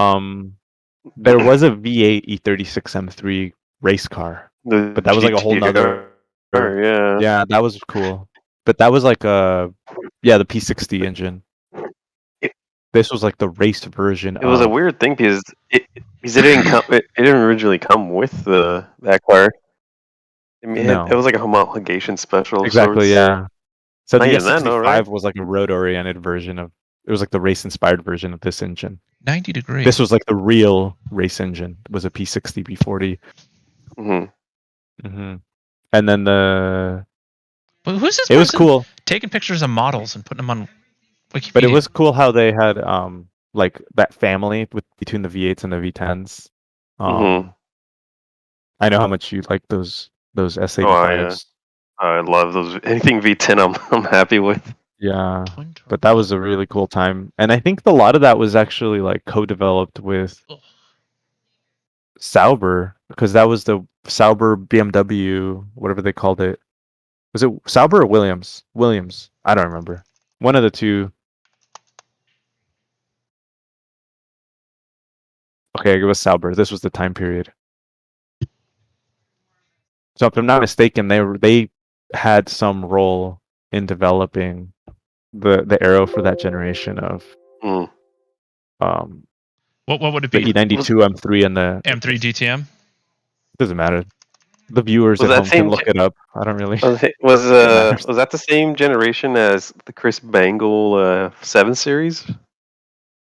There was a V8 E36 M3 race car, but that was like a whole nother. Yeah. Yeah, that was cool. But that was like the P60 engine. This was like the race version. It was a weird thing because it didn't come. It didn't originally come with that car. I mean, No. it was like a homologation special. Exactly. Yeah. So the Not even that, no, S65 right? was like a road-oriented version of. It was like the race-inspired version of this engine. 90 degrees. This was like the real race engine. It was a P60 B40. And then the. But who's this? It was cool. Taking pictures of models and putting them on Wikipedia. But it was cool how they had like that family between the V8s and the V10s. I know how much you like those S85s. Oh, yeah. I love those. Anything V10, I'm happy with. Yeah, but that was a really cool time, and I think a lot of that was actually like co-developed with Sauber, because that was the Sauber BMW, whatever they called it. Was it Sauber or Williams? Williams. I don't remember. One of the two. Okay, it was Sauber. This was the time period. So if I'm not mistaken, they had some role in developing the aero for that generation of what would it be? The E92 M3 and the M3 GTM? Doesn't matter. The viewers at home can look it up. I don't really. Was that the same generation as the Chris Bangle 7 Series?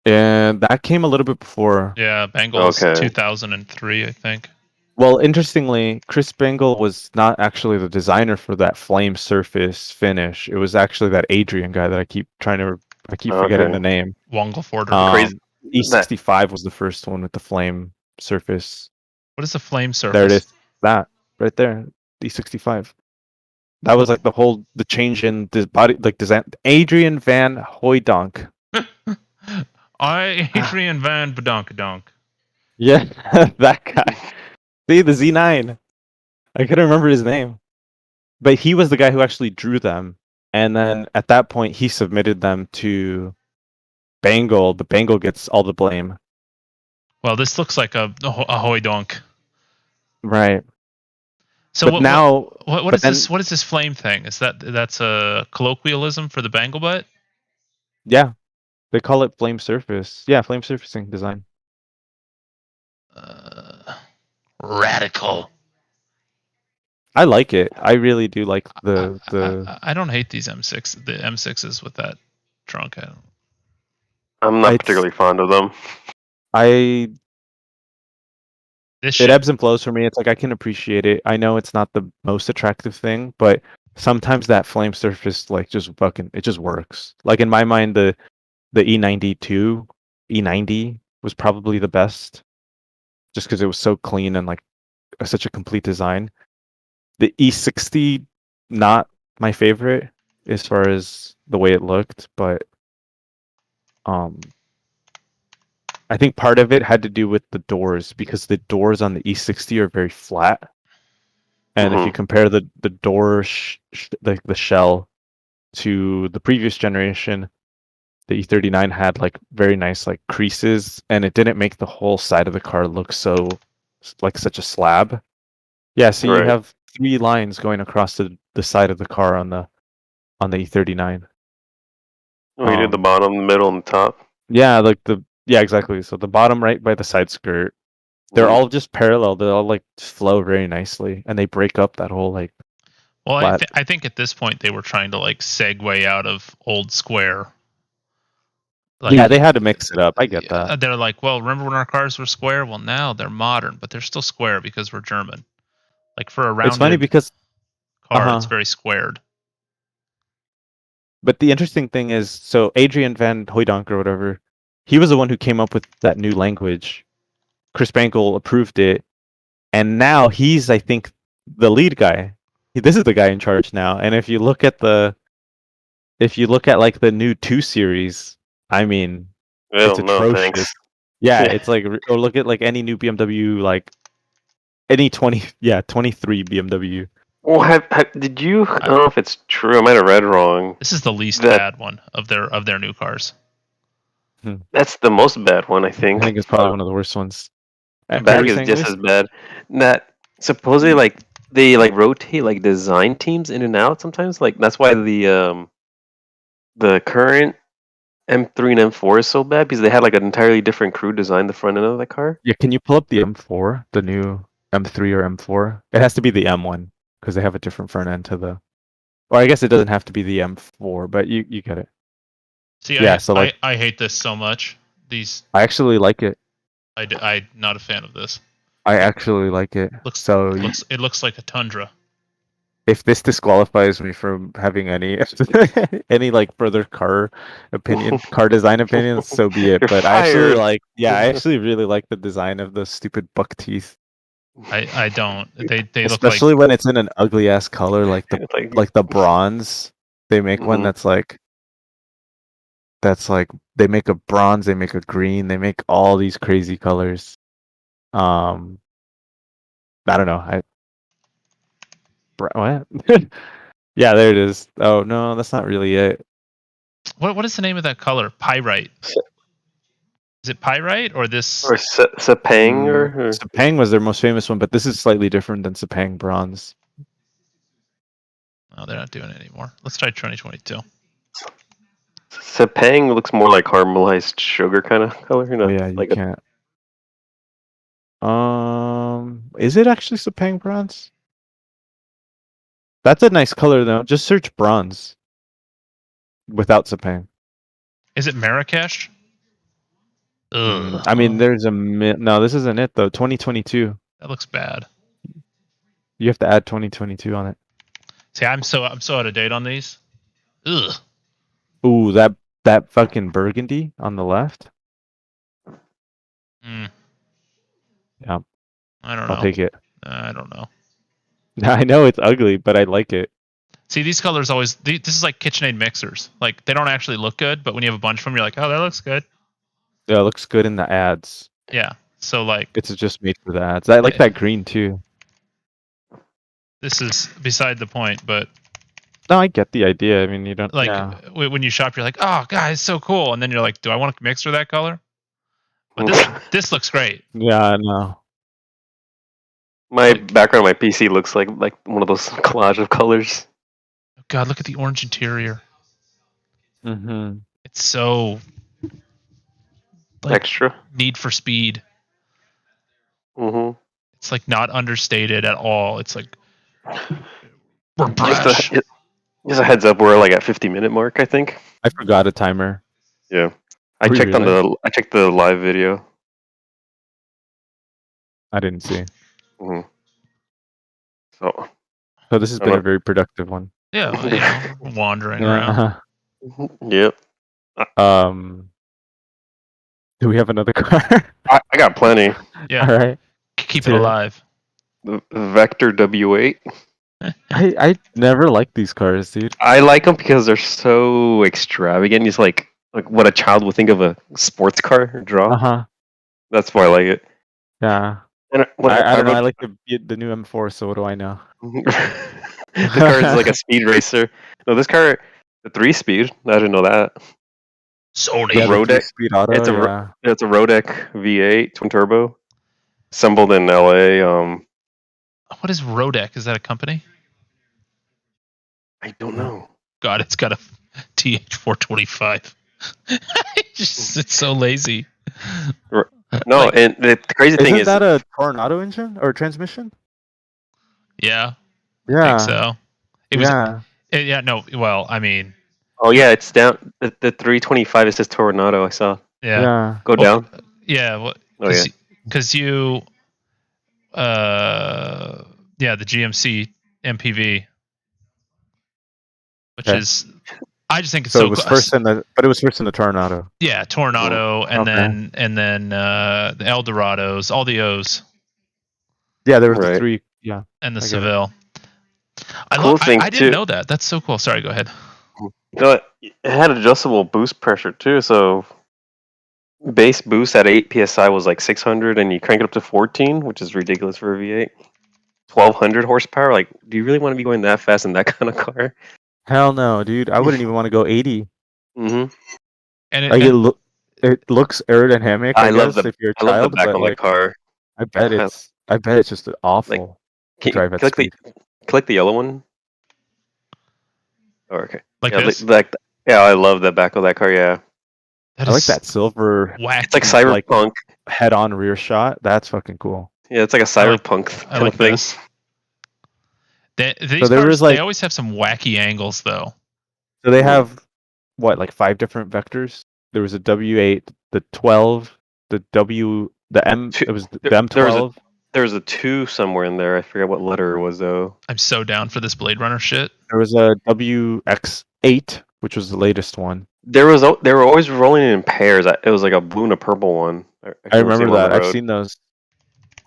And that came a little bit before. Yeah, Bangle's 2003, I think. Well, interestingly, Chris Bangle was not actually the designer for that flame surface finish. It was actually that Adrian guy that I keep forgetting the name. Wongelforder. E65 was the first one with the flame surface. What is the flame surface? There it is. That right there, E65. That was like the change in the body, like design. Adrian Van Hooydonk. Adrian Van Bedonkadonk. Yeah, that guy. See, the Z9. I couldn't remember his name. But he was the guy who actually drew them. And then at that point, he submitted them to Bangle. The Bangle gets all the blame. Well, this looks like a Hooydonk. Right. So what is this? What is this flame thing? Is that's a colloquialism for the Bangle butt? Yeah, they call it flame surface. Yeah, flame surfacing design. Radical. I like it. I really do like the. I don't hate these the M6s with that trunk. I'm not particularly fond of them. It ebbs and flows for me. It's like I can appreciate it. I know it's not the most attractive thing, but sometimes that flame surface it just works. Like in my mind, the E90 was probably the best, just because it was so clean and like such a complete design. The E60, not my favorite as far as the way it looked, but I think part of it had to do with the doors, because the doors on the E60 are very flat, and if you compare the door the shell to the previous generation, the E39 had like very nice like creases, and it didn't make the whole side of the car look so like such a slab. Yeah, so you have 3 lines going across the side of the car on the E39. Oh, you did the bottom, the middle, and the top. Yeah, like the Yeah, exactly. So the bottom right by the side skirt, they're all just parallel. They all like flow very nicely, and they break up that whole like. Well, flat. I think at this point they were trying to like segue out of old square. Like, Yeah, they had to mix it up. I get that. They're like, well, remember when our cars were square? Well, now they're modern, but they're still square because we're German. Like for a rounded It's funny because car, it's very squared. But the interesting thing is, so Adrian Van Hooydonk or whatever, he was the one who came up with that new language. Chris Bangle approved it, and now he's, I think, the lead guy. This is the guy in charge now. And if you look at like the new 2 Series, I mean, it's atrocious. Thanks. Yeah, it's like, or look at like any new BMW, like any 23 BMW. Well, did you? I don't know if it's true. I might have read wrong. This is the least bad one of their new cars. That's the most bad one, I think. I think it's probably one of the worst ones. Bag is just as bad. That supposedly like they like rotate like design teams in and out sometimes. Like that's why the current M3 and M4 is so bad because they had like an entirely different crew design the front end of the car. Yeah, can you pull up the M4, the new M3 or M4? It has to be the M1 because they have a different front end to the. Or I guess it doesn't have to be the M4, but you get it. See, yeah, I hate this so much. I actually like it. I'm not a fan of this. I actually like it. It looks like a Tundra. If this disqualifies me from having any any like further car design opinions, so be it. But I actually really like the design of the stupid buck teeth. I don't. They especially look when it's in an ugly ass color like the bronze. They make one that's like they make a bronze, they make a green, they make all these crazy colors. I don't know. What? Yeah, there it is. Oh no, that's not really it. What is the name of that color? Pyrite. Is it pyrite or this? Or Sepang or Sepang was their most famous one, but this is slightly different than Sepang bronze. Oh, they're not doing it anymore. Let's try 2022. Sepang looks more like caramelized sugar kind of color. Oh yeah, you can't. Is it actually Sepang bronze? That's a nice color though. Just search bronze without Sepang. Is it Marrakesh? Ugh. I mean, there's no. This isn't it though. 2022. That looks bad. You have to add 2022 on it. See, I'm so out of date on these. Ugh. Ooh, that fucking burgundy on the left. Yeah. I don't know. I'll take it. I don't know. I know it's ugly, but I like it. See, these colors always. This is like KitchenAid mixers. Like they don't actually look good, but when you have a bunch of them, you're like, oh, that looks good. Yeah, it looks good in the ads. Yeah. So like, it's just made for the ads. I like that green too. This is beside the point, but. No, I get the idea. I mean, you don't like when you shop, you're like, oh, God, it's so cool, and then you're like, do I want a mixer that color? But this looks great. Yeah, I know. My background on my PC looks like one of those collage of colors. God, look at the orange interior. Mm-hmm. It's so extra. Need for Speed. Mm-hmm. It's like not understated at all. It's like we're brash. Just a heads up, we're like at 50-minute mark, I think. I forgot a timer. Yeah, I checked the live video. I didn't see. Mm-hmm. So this has been a very productive one. Yeah, wandering around. Yep. Do we have another car? I got plenty. Yeah. All right. Keep it alive. The Vector W8. I never liked these cars, dude. I like them because they're so extravagant. It's like what a child would think of a sports car draw. That's why I like it. Yeah. And I don't know. I like the new M4. So what do I know? This car is like a speed racer. No, this car, the 3-speed. I didn't know that. Sony Rodec. Speed auto. It's a Rodec V8 twin turbo, assembled in LA. What is Rodec? Is that a company? I don't know. God, it's got a TH425. It's so lazy. No, Like, and the crazy thing Isn't is, that a Tornado engine or transmission? yeah, I Yeah. think so. It was. Yeah. Yeah, no. Well, I mean, oh yeah, it's down. The 325. It says Tornado. I saw. yeah. Yeah. Go Well, down. yeah. Well, Oh yeah. because you, yeah, the GMC MPV, which Okay. is, I just think it's So so it was cool. first in the, but it was first in the Tornado. Yeah, Tornado, and Okay. then the Eldorados, all the O's, Yeah, there was the Right. 3. Yeah. and the I get it. Seville. Cool thing I didn't too. know that. That's so cool. Sorry, go ahead. You know, it had adjustable boost pressure too. So base boost at 8 psi was like 600, and you crank it up to 14, which is ridiculous for a V8. 1200 horsepower. Like, do you really want to be going that fast in that kind of car? Hell no, dude. I wouldn't even want to go 80. Mm-hmm. And Like it looks aerodynamic. I love guess the if you're a I love the child, back but on the like car. I bet it's just awful to drive at speed. Click the yellow one. Oh, okay. like Yeah, this. yeah, I love the back of that car. Yeah, I like that silver Wacky. it's like cyberpunk. head-on rear shot. That's fucking cool. Yeah, it's like a cyberpunk I kind like of thing. this. These So there cars, was, like- they always have some wacky angles, though. So they have what, like 5 different vectors? There was a W8, the 12, the W, the M. It was the M12. There was a 2 somewhere in there. I forget what letter it was though. I'm so down for this Blade Runner shit. There was a WX8, which was the latest one. They were always rolling in pairs. It was like a blue and a purple one. I remember that. I've seen those.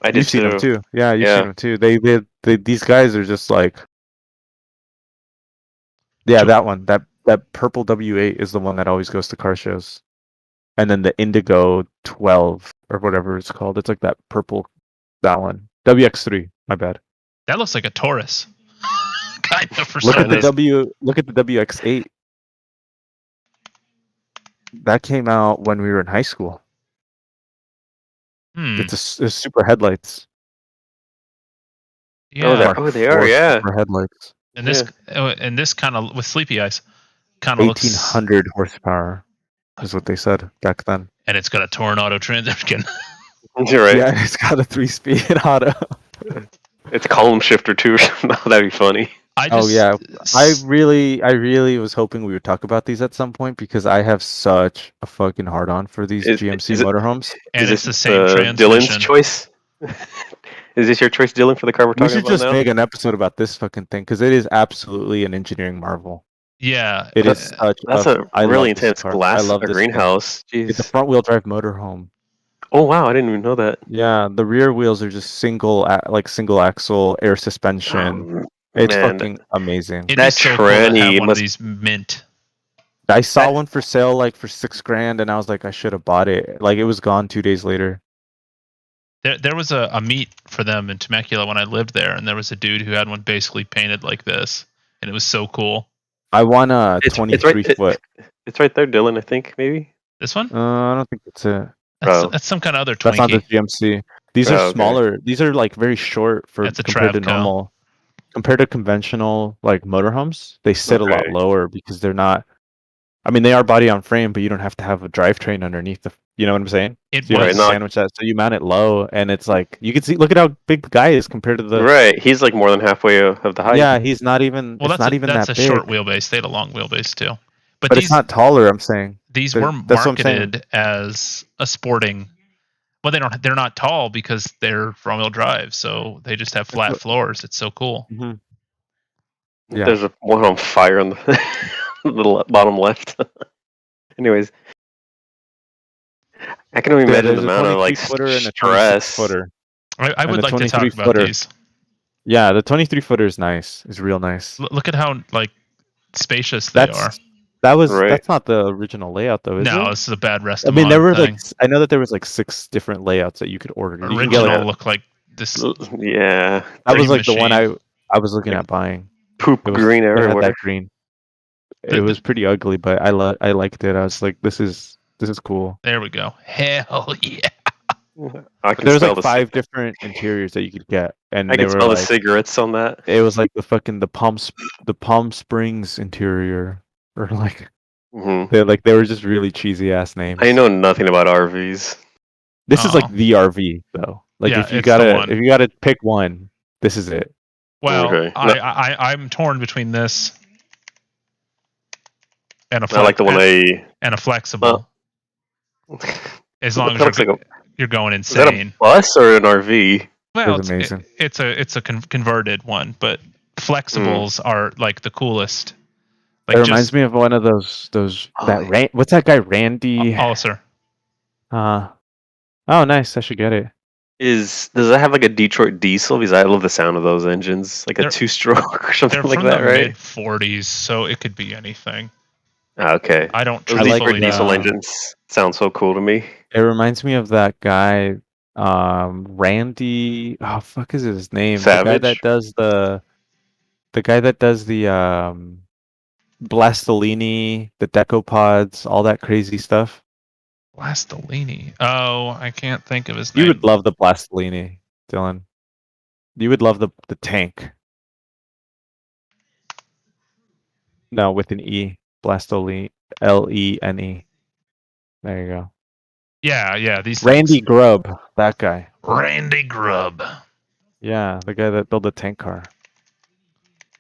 I did You've seen them too. Yeah, you've Yeah. seen them too. They these guys are just like, yeah, that one, that purple W8 is the one that always goes to car shows, and then the Indigo 12 or whatever it's called. It's like that purple, that one. WX3. My bad. That looks like a Taurus. Kind of for Look some at the reason. Look at the WX8. That came out when we were in high school. It's a super headlights. Yeah. They are. Yeah. Super headlights. And this kind of with sleepy eyes, kind of looks 1800 horsepower is what they said back then. And it's got a Tornado transmission. You're right. Yeah, it's got a 3-speed auto. It's a column shifter too. That'd be funny. I really was hoping we would talk about these at some point because I have such a fucking hard on for these GMC motorhomes. And is it's this the same transmission. Dylan's choice? Is this your choice, Dylan, for the car we're talking about now? We should just make an episode about this fucking thing because it is absolutely an engineering marvel. Yeah, it is such. That's a really intense glass. I love this greenhouse. It's a front-wheel drive motorhome. Oh wow, I didn't even know that. Yeah, the rear wheels are just single axle air suspension. It's fucking amazing. That so tranny cool one of these mint. I saw one for sale like for $6,000, and I was like, I should have bought it. Like it was gone 2 days later. There was a meet for them in Temecula when I lived there, and there was a dude who had one basically painted like this, and it was so cool. I want a 23-foot. It's right there, Dylan. I think maybe this one. I don't think it's it. That's some kind of other Twinkie. That's not the GMC. These are smaller. These are like very short for compared to normal. Compared to conventional like motorhomes, they sit a lot lower because they're not. I mean, they are body on frame, but you don't have to have a drivetrain underneath the. You know what I'm saying? You don't sandwich that, so you mount it low, and it's like you can see. Look at how big the guy is compared to the. Right, he's like more than halfway of the height. Yeah, he's not even. Well, that's a short wheelbase. They had a long wheelbase too, but it's not taller. I'm saying these were marketed as a sporting. Well, they're not tall because they're front-wheel drive, so they just have flat floors. It's so cool. Mm-hmm. Yeah. There's one on fire on the little bottom left. Anyways, I can only imagine the amount of like stress. I would like to talk about these. Yeah, the 23-footer is nice. It's real nice. Look at how like spacious they are. That's not the original layout though, is it? No, this is a bad rest. I mean, there were like I know that there was like 6 different layouts that you could order. Original look like this. Yeah, that was like the one I was looking at buying. Poop green everywhere. That green. It was pretty ugly, but I liked it. I was like, this is cool. There we go. Hell yeah. There's like 5 different interiors that you could get, and I can smell the cigarettes on that. It was like the Palm Springs interior, or like Mm-hmm. They were just really cheesy ass names. I know nothing about RVs. This is like the RV though. Like Yeah, if you it's the one. gotta pick one, this is it. Well, Okay. I'm torn between this and I like the one and a flexible. As long as you're going Is that a insane. bus or an RV? Well, It's amazing. It's a converted one, but flexibles are like the coolest. It reminds me of one of those what's that guy Randy? Sir. Oh, nice. I should get it. Does that have like a Detroit diesel? Because I love the sound of those engines, like a 2-stroke or something like that, right? Mid 40s, so it could be anything. Okay. I don't. Those Detroit diesel engines sound so cool to me. It reminds me of that guy, Randy. Oh, fuck is his name? Savage? The guy that does the Blastolini, the Decopods, all that crazy stuff. Blastolini. Oh, I can't think of his name. You would love the Blastolini, Dylan. You would love the tank. No, with an E. Blastolini. Lene. There you go. Yeah. These Randy Grubb, that guy. Randy Grubb. Yeah, the guy that built the tank car.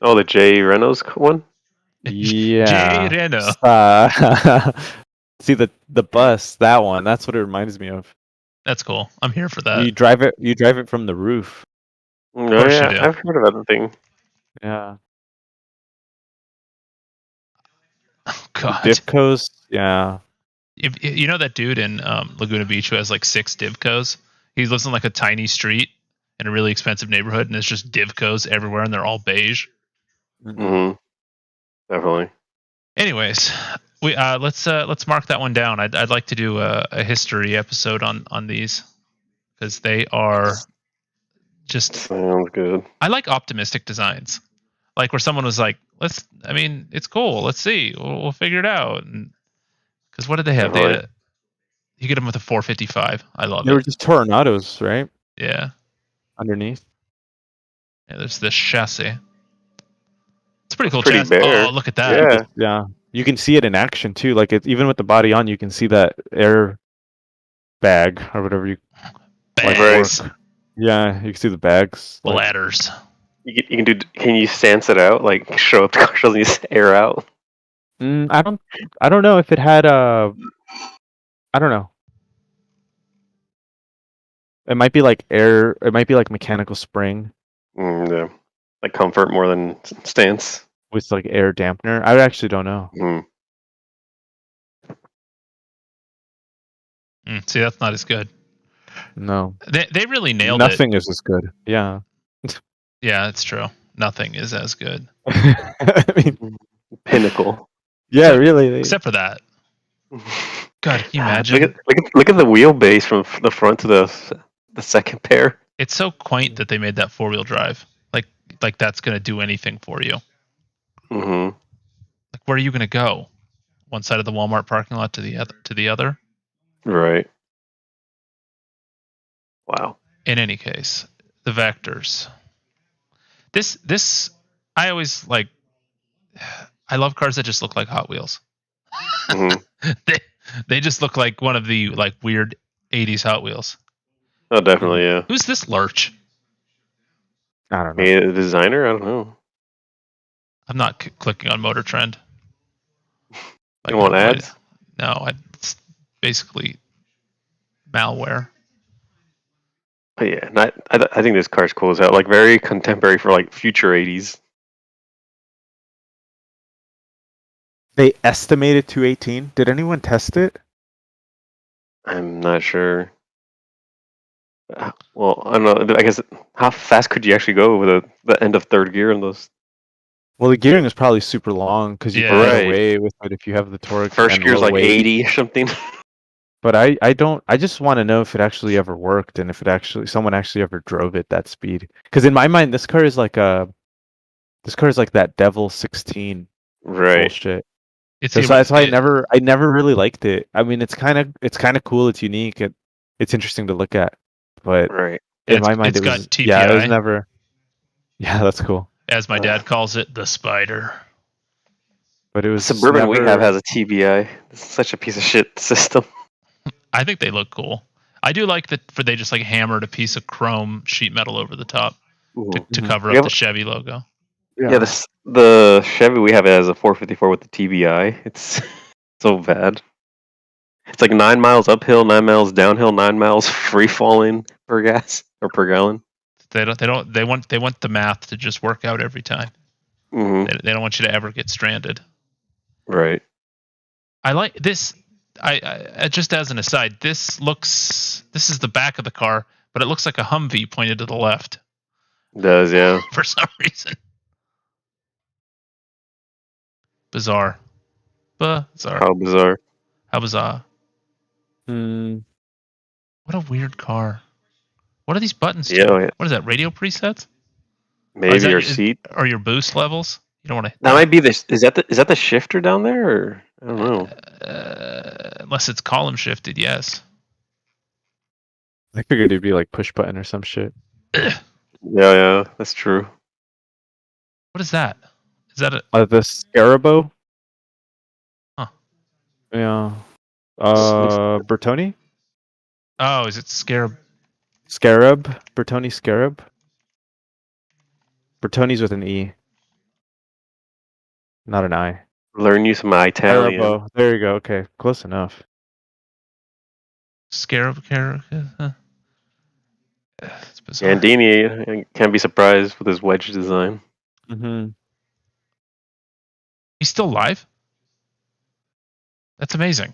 Oh, the Jay Renault's one? Yeah. Jay Renault. See the bus, that one. That's what it reminds me of. That's cool. I'm here for that. You drive it from the roof. Oh yeah, I've heard about the thing. Yeah. Oh God. Divcos, yeah. You know that dude in Laguna Beach who has like 6 Divcos? He lives in like a tiny street in a really expensive neighborhood, and it's just Divcos everywhere, and they're all beige. Mm-hmm. Definitely. Anyways, we let's mark that one down. I'd like to do a history episode on these because they are just sounds good. I like optimistic designs, like where someone was like, it's cool. Let's see, we'll figure it out. Because what did they have? Definitely. You get them with a 455. I love it. They were just Tornados, right? Yeah. Underneath. Yeah, there's this chassis. It's a pretty cool pretty chassis. bare. Oh, look at that. Yeah. You can see it in action too. Like even with the body on, you can see that air bag or whatever you Bags. Like yeah, you can see the bags. Bladders. Can you stance it out? Like show up the car doesn't just air out? I don't know if it had I don't know. It might be like air. It might be like mechanical spring. Yeah, like comfort more than stance. With like air dampener. I actually don't know. See, that's not as good. No. They really nailed it. Nothing is as good. Yeah. Yeah, it's true. Nothing is as good. I mean, pinnacle. Yeah, really. Except for that. God, can you imagine? Look at the wheelbase from the front to the second pair. It's so quaint that they made that 4-wheel drive. Like that's gonna do anything for you. Mm-hmm. Like, where are you gonna go? One side of the Walmart parking lot to the other. Right. Wow. In any case, the Vectors. This I always like. I love cars that just look like Hot Wheels. Mm-hmm. they just look like one of the like weird 80s Hot Wheels. Oh, definitely, yeah. Who's this Lurch? I don't know. Maybe a designer? I don't know. I'm not clicking on Motor Trend. You want ads? No, it's basically malware. But yeah, I think this car's cool as hell. Like very contemporary for like future 80s. They estimated 218. Did anyone test it? I'm not sure. Well, I don't know. I guess how fast could you actually go with the end of third gear in those? Well, the gearing is probably super long because you can get away with it if you have the torque. First gear's like 80 or something. But I don't. I just want to know if it actually ever worked and if someone actually ever drove it that speed. Because in my mind, this car is like that Devil 16 bullshit. That's why I never really liked it. I mean, it's kind of cool. It's unique. It's interesting to look at. But in my mind, it was TPI. Yeah, it was never. Yeah, that's cool. As my dad calls it, the Spider. But it The was Suburban we have never... has a TBI. It's such a piece of shit system. I think they look cool. I do like that for they just like hammered a piece of chrome sheet metal over the top to cover We up have, the Chevy logo. yeah, the Chevy we have has a 454 with the TBI. It's so bad. It's like 9 miles uphill, 9 miles downhill, 9 miles free falling per gas or per gallon. They want the math to just work out every time. Mm-hmm. They don't want you to ever get stranded. Right. I like this. I just as an aside, this is the back of the car, but it looks like a Humvee pointed to the left. It does, yeah. For some reason. Bizarre. How bizarre. How bizarre. What a weird car. What are these buttons to? Yeah. What is that? Radio presets? Maybe your seat or your boost levels. You don't want to. That might be this. Is that the shifter down there? Or I don't know. Unless it's column shifted, yes. I figured it'd be like push button or some shit. Yeah, that's true. What is that? Is that the Scarabo? Huh. Yeah. Bertoni? Oh, is it Scarab? Scarab? Bertoni Scarab? Bertoni's with an E. Not an I. Learn you some Italian. Scarabo. There you go. Okay, close enough. Scarab. It's bizarre. Gandini can't be surprised with his wedge design. Mm-hmm. He's still alive? That's amazing.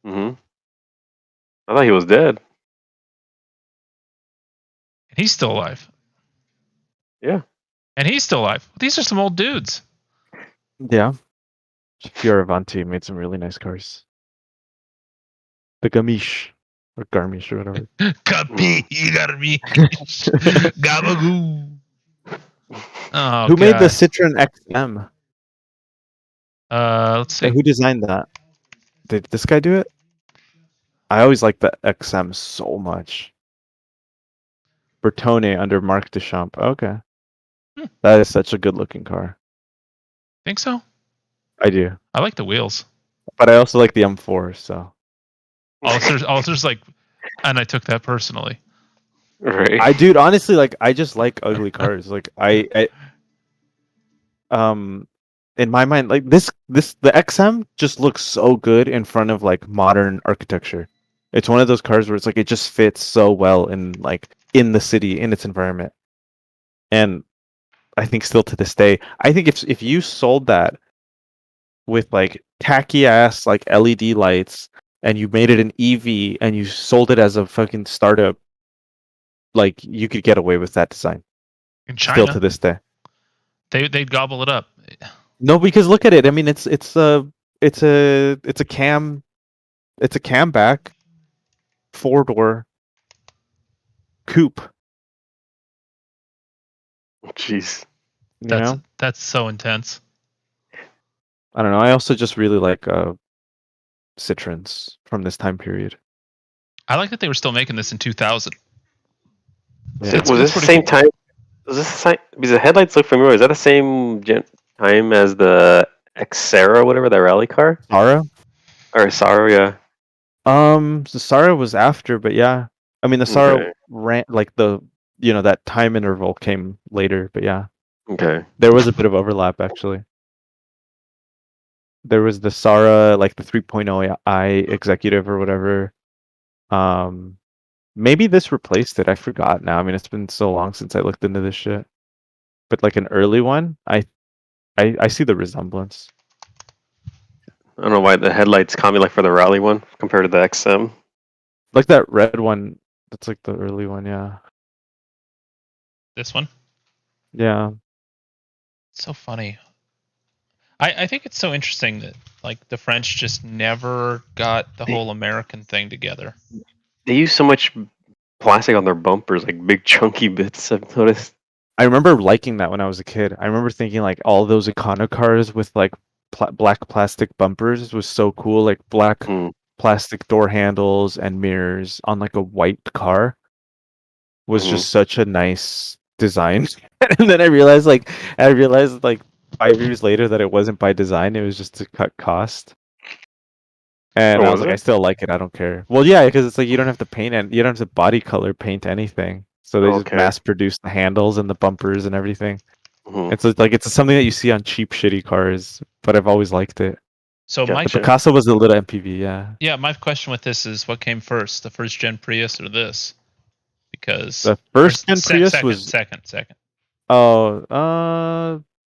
Mm-hmm. I thought he was dead. And he's still alive. Yeah. And he's still alive. These are some old dudes. Yeah. Fioravanti made some really nice cars. The Gamish. Or Garmish or whatever. Garmish. Gabagoo. Oh, Who made the Citroen XM? Let's see. Who designed that? Did this guy do it? I always liked the XM so much. Bertone under Marc Deschamps. Okay. That is such a good looking car. Think so? I do. I like the wheels. But I also like the M4, so. Also, like, and I took that personally. Right. Dude, honestly, like, I just like ugly cars. Like, in my mind, like the XM just looks so good in front of like modern architecture. It's one of those cars where it's like it just fits so well in the city, in its environment. And I think still to this day, I think if you sold that with like tacky ass like LED lights and you made it an EV and you sold it as a fucking startup, like you could get away with that design. In China, still to this day, they'd gobble it up. No, because look at it. I mean, it's a cam back 4-door coupe. Jeez. That's so intense. I don't know. I also just really like Citroens from this time period. I like that they were still making this in 2000. Yeah. Was this the same time? Was this the same? Because the headlights look familiar. Is that the same time as the Xera, whatever, that rally car? Sara? Or Sara, yeah. The Sara was after, but yeah. I mean, the Sara ran like that time interval came later, but yeah. Okay. There was a bit of overlap actually. There was the Sara, like the 3.0i executive or whatever. Maybe this replaced it. I forgot now. I mean, it's been so long since I looked into this shit. But like an early one, I see the resemblance. I don't know why the headlights caught me like for the rally one compared to the XM. Like that red one. That's like the early one, yeah. This one? Yeah. So funny. I think it's so interesting that like the French just never got the whole American thing together. They use so much plastic on their bumpers, like big chunky bits, I've noticed. I remember liking that when I was a kid. I remember thinking like all those econo cars with like black plastic bumpers was so cool. Like black plastic door handles and mirrors on like a white car was just such a nice design. And then I realized 5 years later that it wasn't by design. It was just to cut cost. And Oh, I was was like, I it? still like it. I don't care. Well, yeah, because it's like you don't have to paint and you don't have to body color paint anything. So they just Okay. mass produce the handles and the bumpers and everything. Mhm. And so it's like it's something that you see on cheap, shitty cars. But I've always liked it. So my The Gotcha. Picasso was a little MPV, yeah. my question with this is, what came first, the first gen Prius or this? Because The or first gen Prius second, was second, oh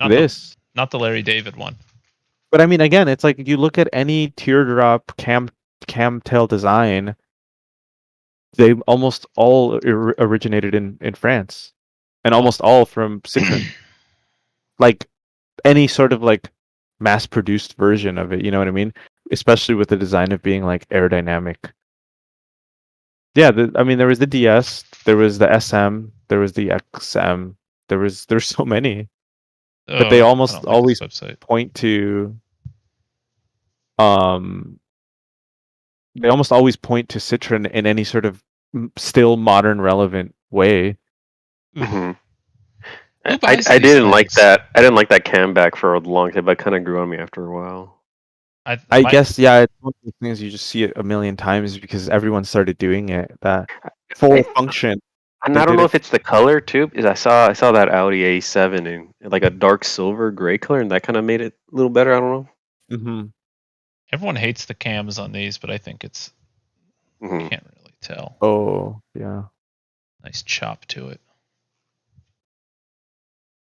not this. not the Larry David one. But I mean, again, it's like you look at any teardrop cam tail design, they almost all originated in France, and almost all from Citroen. Like any sort of like mass-produced version of it, you know what I mean? Especially with the design of being like aerodynamic. Yeah, I mean, there was the DS, there was the SM, there was the XM, there's so many, but they I almost don't like always this website. point to um they almost always point to Citroen in any sort of still modern relevant way. hmm Who I buys I these didn't like things? that. I didn't like that cam back for a long time, but it kind of grew on me after a while. I guess, yeah, it's one of the things you just see it a million times because everyone started doing it. That full function. And They I don't did know it. if it's the color too, because I saw that Audi A7 in like a dark silver gray color, and that kind of made it a little better. I don't know. Mm-hmm. Everyone hates the cams on these, but I think it's Mhm. can't really tell. Oh, yeah. Nice chop to it.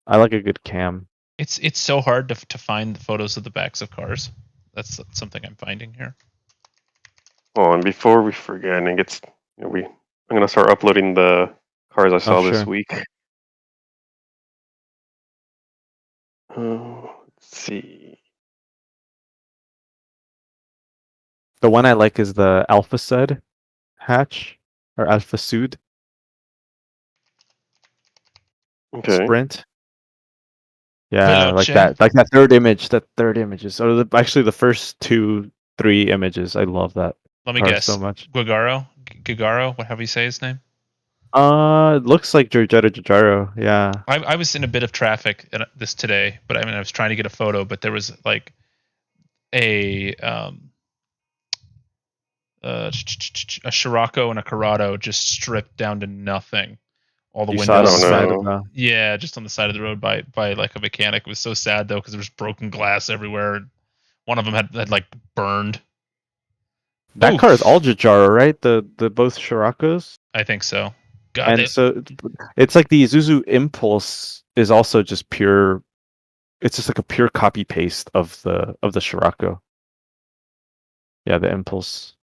I like a good cam. It's so hard to find the photos of the backs of cars. That's something I'm finding here. Oh, and before we forget, and it gets I'm gonna start uploading the cars I saw this sure. week. Let's see. The one I like is the Alpha Sud hatch or Alpha Sud Okay. Sprint. Yeah, like Veloce. that third image. That third image is, or actually the first 2, 3 images. I love that Let me car guess. so much. Gigaro, whatever you say his name. It looks like Giugiaro. Yeah. I was in a bit of traffic this today, but I was trying to get a photo, but there was like a Scirocco and a Corrado just stripped down to nothing. All the You saw it windows. on the side of no. the. Yeah, just on the side of the road by like a mechanic. It was so sad though because there was broken glass everywhere. One of them had like burned. That Oof. car is all Giugiaro, right? The both Scirocco's. I think so. God, And so it's like the Isuzu Impulse is also just pure. It's just like a pure copy paste of the Scirocco. Yeah, the Impulse.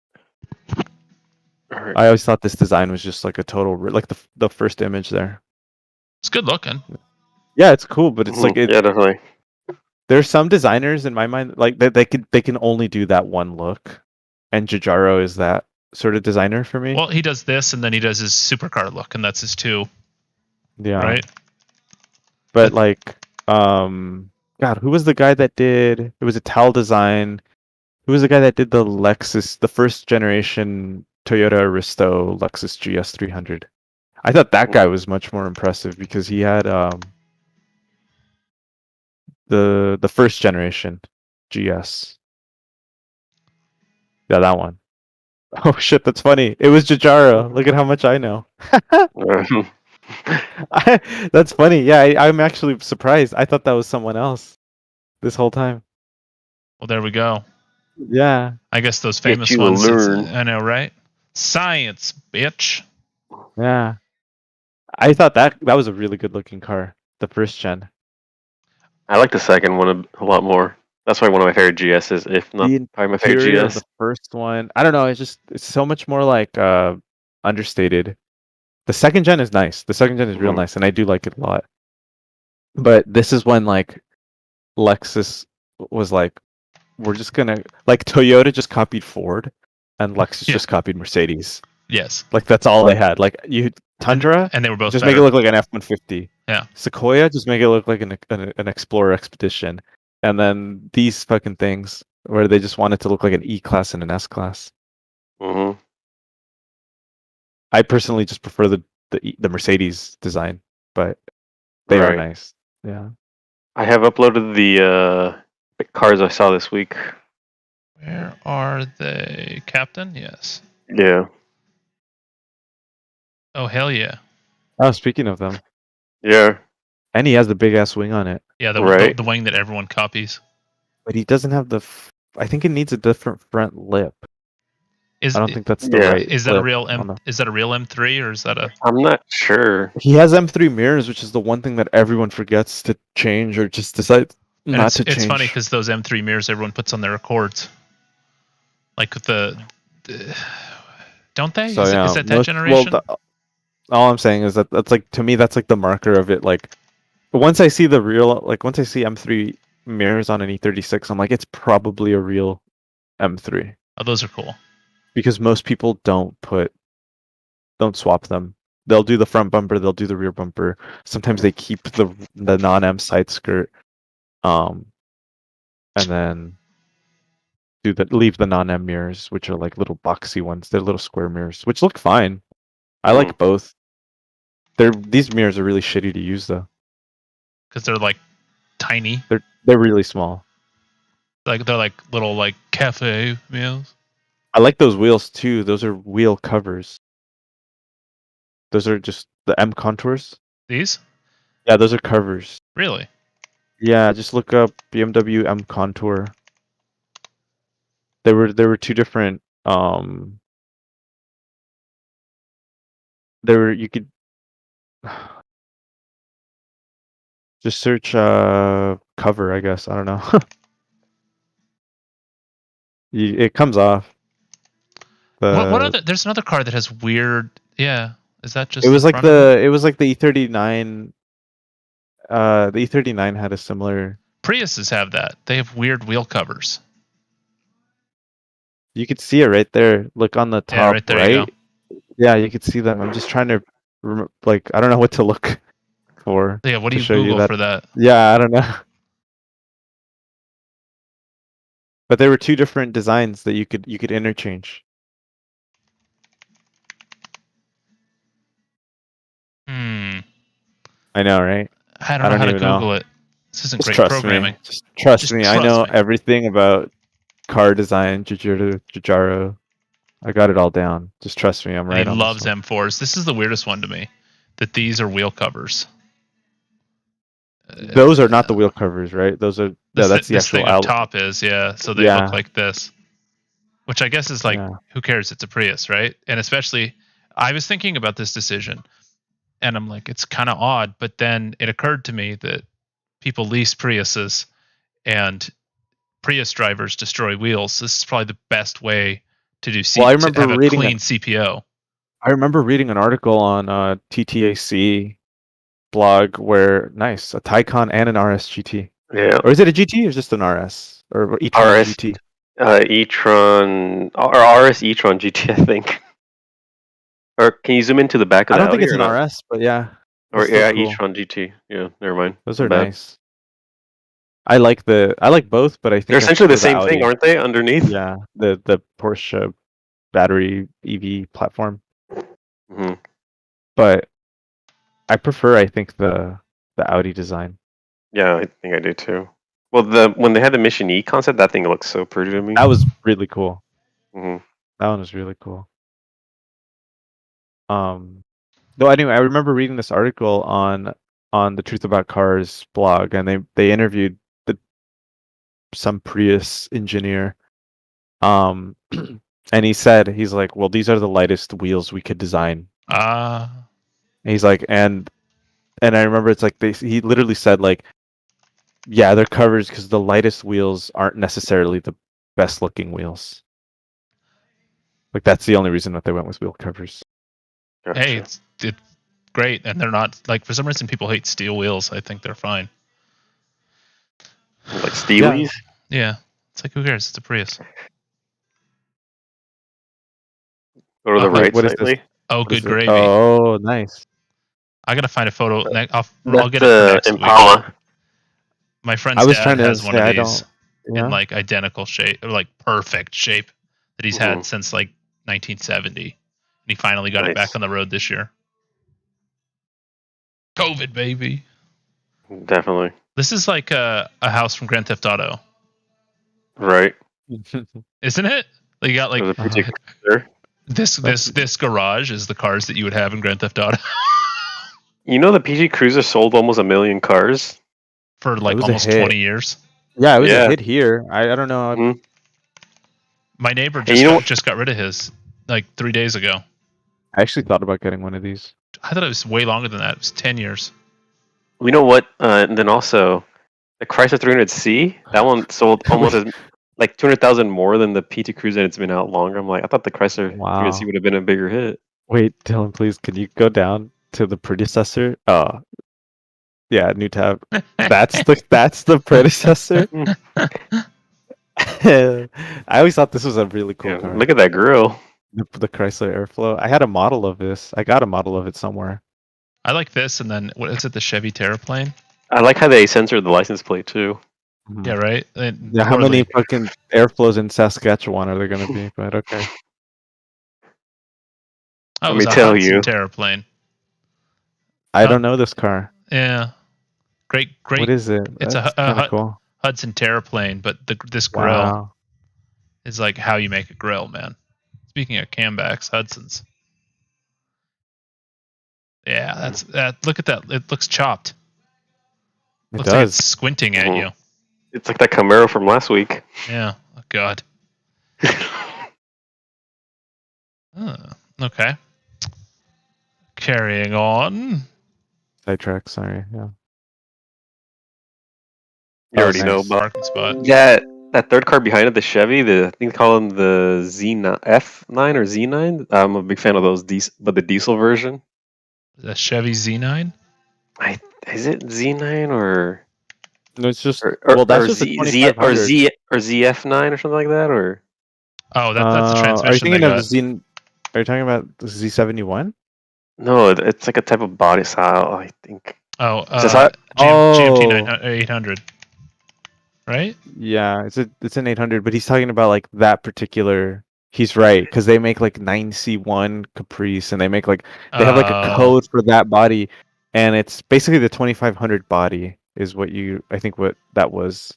All right. I always thought this design was just like a total like the first image there. it's good looking. Yeah, it's cool, but it's like Yeah, definitely. there's some designers in my mind like they can only do that one look, and Giugiaro is that sort of designer for me. Well, he does this, and then he does his supercar look, and that's his two. Yeah. Right. But like, God, who was the guy that did? It was a Tal Design. Who was the guy that did the Lexus, the first generation Toyota Aristo Lexus GS 300? I thought that guy was much more impressive because he had the first generation GS. Yeah, that one. Oh shit, that's funny. It was Giugiaro. Look at how much I know. That's funny. Yeah, I'm actually surprised. I thought that was someone else this whole time. Well, there we go. Yeah. I guess those Get famous you to ones. learn. I know, right? Science, bitch. Yeah. I thought that was a really good looking car. The first gen. I like the second one a lot more. That's probably one of my favorite GSs, if not The probably my favorite interior of GS. the first one. I don't know. It's so much more like understated. The second gen is nice. The second gen is real Mhm. nice, and I do like it a lot. But this is when like Lexus was like, we're just gonna like Toyota just copied Ford, and Lexus Yeah. just copied Mercedes. Yes. Like that's all they had. Like Tundra, and they were both just better. make it look like an F-150. Yeah. Sequoia, just make it look like an Explorer Expedition. And then these fucking things where they just want it to look like an E-Class and an S-Class. Mhm. I personally just prefer the Mercedes design, but they are Right. nice. Yeah. I have uploaded the cars I saw this week. Where are they? Captain? Yes. Yeah. Oh, hell yeah. Oh, speaking of them, Yeah. and he has the big ass wing on it, Yeah, Right. the wing that everyone copies. but he doesn't have the. I think it needs a different front lip. Is I don't think that's the Yeah. right. is that a lip real on the- is that a real M3 or is that a I'm not sure. He has M3 mirrors, which is the one thing that everyone forgets to change or just decides and not to change. it's funny because those M3 mirrors everyone puts on their Accords. Like the don't they? So is yeah, that generation? All I'm saying is that that's like, to me, that's like the marker of it. Like once I see once I see M3 mirrors on an E36, I'm like, it's probably a real M3, Oh, those are cool. because most people don't swap them. They'll do the front bumper, they'll do the rear bumper. Sometimes they keep the non-M side skirt, and then leave the non-M mirrors, which are like little boxy ones. They're little square mirrors, which look fine. I like both. These mirrors are really shitty to use though. Because they're like tiny. They're really small. Like they're like little like cafe meals. I like those wheels too. Those are wheel covers. Those are just the M contours. These? Yeah, those are covers. Really? Yeah, just look up BMW M contour. There were two different you could just search cover, I guess. I don't know. It comes off. What other? There's another car that has weird. Yeah, is that just? It was the like front of it? it was like the E39. The E39 had a similar. Priuses have that. They have weird wheel covers. You could see it right there. Look on the top Yeah, right there. You go. Yeah, you could see them. I'm just trying to I don't know what to look for. Yeah, what do to you show you Google that. for that? Yeah, I don't know. But there were two different designs that you could interchange. I know, right? I don't know how to Google it. This isn't great programming. Just trust me. I know me. everything about car design, Jujaro. I got it all down. Just trust me. I'm right. And he on loves this one. M4s. This is the weirdest one to me. That these are wheel covers. Those are not the wheel covers, right? Those are that's the actual thing up top is, yeah. So they look like this. Which I guess is like, who cares? It's a Prius, right? And especially, I was thinking about this decision, and I'm like, it's kind of odd. But then it occurred to me that people lease Priuses, and Prius drivers destroy wheels. This is probably the best way to do I remember have a reading clean CPO. I remember reading an article on TTAC blog where a Taycan and an RS GT. Yeah. Or is it a GT or just an RS or e-tron RS GT? e-tron or RS e-tron GT, I think. Or can you zoom into the back of that? I don't think it's an RS, but yeah. Or e-tron GT. Yeah, never mind. Those are nice. I like both, but I think they're essentially the same thing, aren't they? Underneath. Yeah, the Porsche battery EV platform. Mm-hmm. But I prefer, I think, the Audi design. Yeah, I think I do too. Well, when they had the Mission E concept, that thing looks so pretty to me. That was really cool. Mm-hmm. That one was really cool. Though anyway, I remember reading this article on the Truth About Cars blog, and they interviewed some Prius engineer. And he's like, well, these are the lightest wheels we could design. He's like, and I remember it's like he literally said like, yeah, they're covers because the lightest wheels aren't necessarily the best looking wheels. Like that's the only reason that they went with wheel covers. Gotcha. Hey, it's great, and they're not like, for some reason people hate steel wheels. I think they're fine. Like Steelies? Yeah. It's like, who cares? It's a Prius. Go to the right slightly. Oh, good gravy. Oh, nice. I gotta find a photo. I'll get it for next Impala. week. My friend's dad has one of these in like identical shape, or like perfect shape that he's had since like 1970. And he finally got it back on the road this year. COVID, baby. Definitely. This is like a house from Grand Theft Auto, Right. isn't it? You got like It was a PG Cruiser. this garage is the cars that you would have in Grand Theft Auto You know the PG Cruiser sold almost 1 million cars? for like was a almost hit. 20 years. Yeah, it was Yeah. a hit here. I don't know. Mhm. My neighbor And you know what- just got rid of his like 3 days ago. I actually thought about getting one of these. I thought it was way longer than that. It was 10 years. You know what? And then also, the Chrysler 300C, that one sold almost like 200,000 more than the PT Cruiser, and it's been out longer. I'm like, I thought the Chrysler Wow. 300C would have been a bigger hit. Wait, Dylan, please, can you go down to the predecessor? Yeah, new tab. That's the predecessor. I always thought this was a really cool Yeah, car. look at that grill. The Chrysler Airflow. I had a model of this. I got a model of it somewhere. I like this, and then what is it? The Chevy Terraplane. I like how they censored the license plate too. Mhm. Yeah, right. And Yeah, how totally- many fucking Airflows in Saskatchewan are there going to be? But okay. Oh, Let it was me a tell Hudson you. Terraplane. I don't know this car. Yeah, great. What is it? It's That's a kind of cool. Hudson Terraplane, but this grill Wow. is like how you make a grill, man. Speaking of Cambacks, Hudson's. Yeah, that's that. Look at that. It looks chopped. It Looks like does. it's squinting at Mhm. you. It's like that Camaro from last week. Yeah. Oh God. Okay. Carrying on. Sidetrack, sorry. Yeah. You already nice. know, but Parking spot. that third car behind it, the Chevy, I think they call them the Z9 F9 or Z9. I'm a big fan of those, but the diesel version. The Chevy Z9. Is it Z9 or No, it's just or that's or just a Z, 2500. or ZF9 or something like that, or Oh, that's the Are you transmission they thinking of got. Z? Are you talking about the Z71? no, it's like a type of body style, I think. Oh, Just how- GMT Oh. 800. Right? Yeah, it's an 800, but he's talking about like that particular. He's right because they make like 9C1 Caprice, and they make like they have like a code for that body, and it's basically the 2500 body is what I think what that was.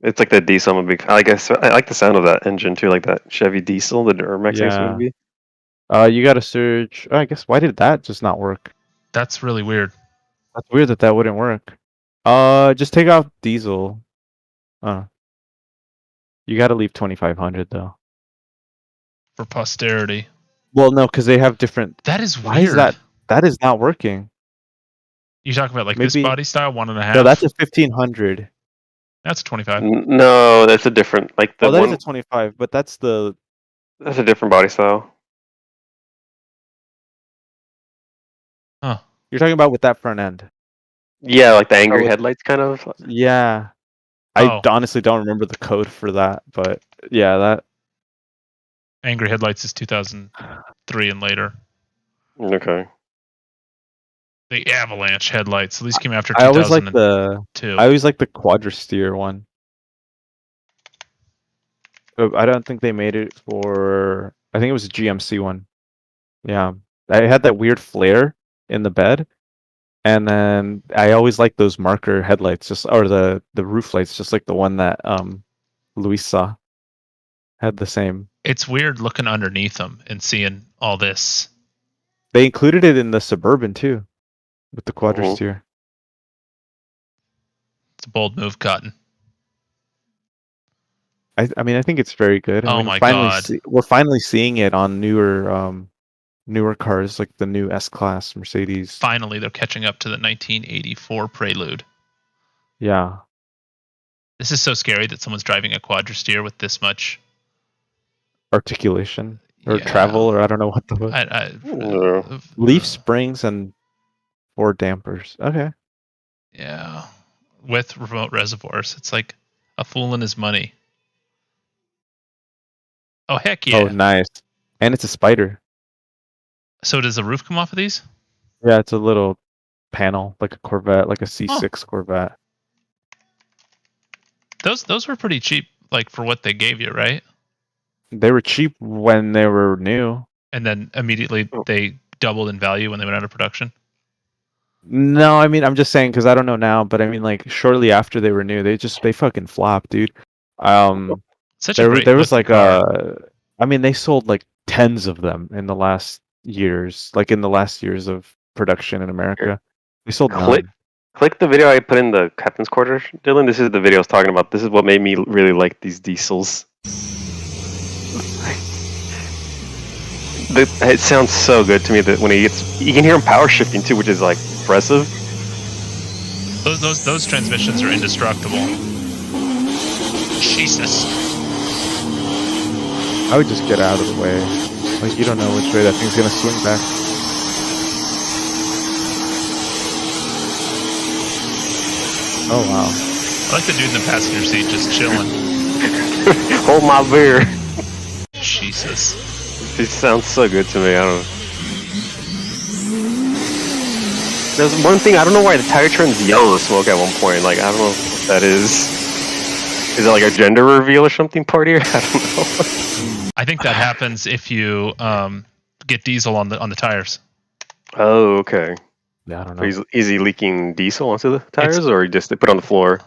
It's like the diesel. I'm a big. I guess I like the sound of that engine too, like that Chevy diesel, the Duramax I guess it Yeah. would be. You got to search. Oh, I guess why did that just not work? That's really weird. That's weird that wouldn't work. Just take off diesel. You got to leave 2500 though. For posterity. Well, no, because they have different. That is weird. Why is that? That is not working. You talking about like this Maybe- body style, 1.5? No, that's a 1500. That's a 25. No, that's a different. Like the Oh, that is one. a 25, but that's the. That's a different body style. Huh. You're talking about with that front end. Yeah, like the angry with- headlights, kind of. Yeah. Oh. I honestly don't remember the code for that, but yeah, that. Angry Headlights is 2003 and later. Okay. The Avalanche headlights. These came after I always like 2002. the quadristeer one. I don't think they made it for. I think it was a GMC one. Yeah, I had that weird flare in the bed, and then I always like those marker headlights, or the roof lights, just like the one that Luis saw. Had the same. It's weird looking underneath them and seeing all this. They included it in the Suburban too, with the quadristeer. It's a bold move, Cotton. I mean, I think it's very good. Oh I mean, my God. we're finally seeing it on newer cars like the new S-Class Mercedes. Finally, they're catching up to the 1984 Prelude. Yeah. This is so scary that someone's driving a quadristeer with this much Articulation or Yeah. travel, or I don't know what the Yeah. leaf springs and 4 dampers. Okay. Yeah, with remote reservoirs. It's like a fool and his money. Oh heck yeah! Oh, nice. And it's a spider. So does the roof come off of these? Yeah, it's a little panel, like a Corvette, like a C6 Corvette. Those were pretty cheap, like for what they gave you, right? They were cheap when they were new. And then immediately they doubled in value when they went out of production. No, I mean I'm just saying because I don't know now, but I mean like shortly after they were new, they fucking flopped, dude. Such a great There was looking like car. I mean they sold like tens of them in the last years, like in the last years of production in America. They sold none. Click the video I put in the captain's quarters, Dylan. This is the video I was talking about. This is what made me really like these diesels. It sounds so good to me that when he gets, you can hear him power shifting too, which is like impressive. Those transmissions are indestructible. Jesus. I would just get out of the way. Like you don't know which way that thing's gonna swing back. Oh wow. I like the dude in the passenger seat just chilling. Hold my beer. Jesus. It sounds so good to me. I don't know. There's one thing, I don't know why the tire turns yellow smoke at one point. Like, I don't know what that is. Is it like a gender reveal or something party? I don't know. I think that happens if you get diesel on the tires. Oh, okay. Yeah, I don't know. So is he leaking diesel onto the tires, or just they put it on the floor?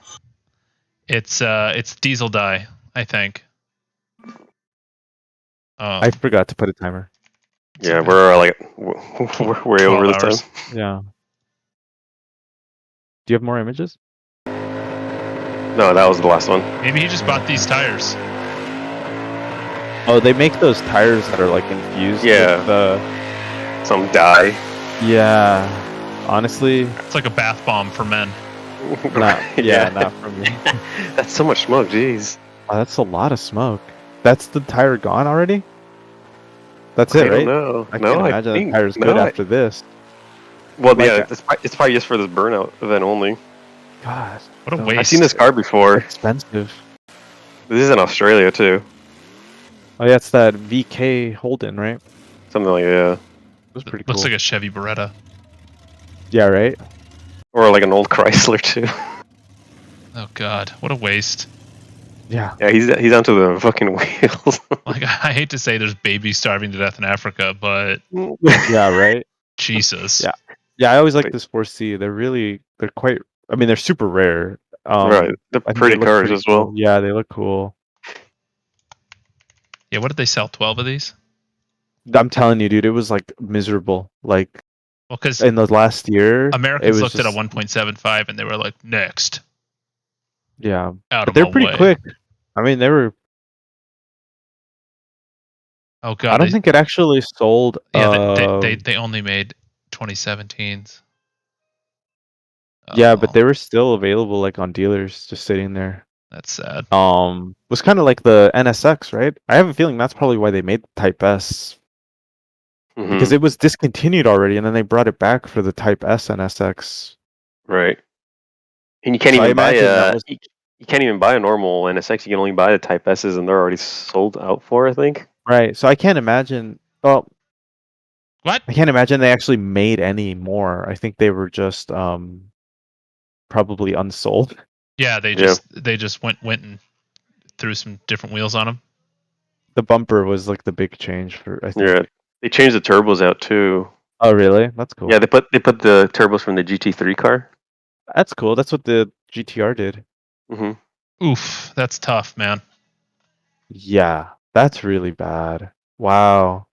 It's diesel dye, I think. I forgot to put a timer. Yeah, we're like we're way over the time. Yeah. Do you have more images? No, that was the last one. Maybe he just bought these tires. Oh, they make those tires that are like infused with some dye. Yeah. Honestly, it's like a bath bomb for men. Not for me. That's so much smoke, jeez. Oh, that's a lot of smoke. That's the tire gone already? That's it, right? No, I can't imagine the tire's good after this. Well, like, yeah, it's probably just for this burnout event only. God, what a waste. I've seen this car before. Expensive. This is in Australia too. Oh yeah, it's that VK Holden, right? Something like that. It was pretty cool. Looks like a Chevy Beretta. Yeah, right? Or like an old Chrysler too. Oh god, what a waste. Yeah. Yeah, he's onto the fucking wheels. Like, I hate to say there's babies starving to death in Africa, but yeah, right? Jesus. Yeah. Yeah, I always like this 4C. They're quite, I mean, they're super rare. Right. They're pretty cars as well. Cool. Yeah, they look cool. Yeah, what did they sell? 12 of these? I'm telling you, dude, it was like miserable. Like, well, because in the last year, Americans looked at a 1.75 and they were like, next. Yeah, but they're pretty quick. I mean, they were. Oh god, I don't think it actually sold. Yeah, they only made 2017s. Yeah, but they were still available, like on dealers, just sitting there. That's sad. It was kind of like the NSX, right? I have a feeling that's probably why they made Type S. Because it was discontinued already, and then they brought it back for the Type S NSX. Right. And you can't even buy you can't even buy a normal NSX. You can only buy the Type S's, and they're already sold out for, I think. Right. So I can't imagine. Well, what? I can't imagine they actually made any more. I think they were just probably unsold. Yeah, they just went and threw some different wheels on them. The bumper was like the big change for. I think. Yeah, they changed the turbos out too. Oh really? That's cool. Yeah, they put the turbos from the GT3 car. That's cool. That's what the GTR did. Oof, that's tough, man. Yeah, that's really bad. Wow.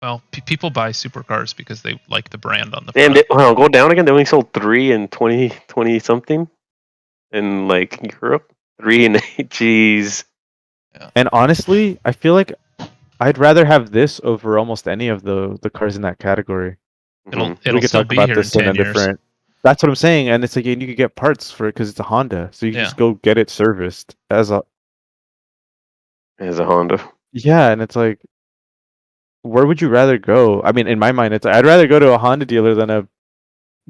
Well, people buy supercars because they like the brand on the front. And go down again. They only sold 3 in 2020 something in like Europe. 3 in 8. Jeez. Yeah. And honestly, I feel like I'd rather have this over almost any of the cars in that category. It'll still be here in 10 years. That's what I'm saying, and it's like you could get parts for it because it's a Honda, so you can just go get it serviced as a Honda. Yeah, and it's like, where would you rather go? I mean, in my mind, I'd rather go to a Honda dealer than a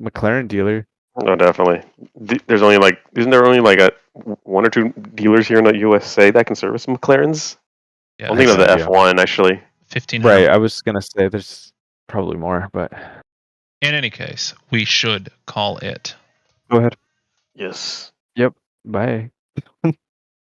McLaren dealer. Oh, definitely. There's only isn't there only like 1 or 2 dealers here in the USA that can service McLarens? Yeah, I'm thinking of the F1 actually. 15. Right, I was gonna say there's probably more, but. In any case, we should call it. Go ahead. Yes. Yep. Bye.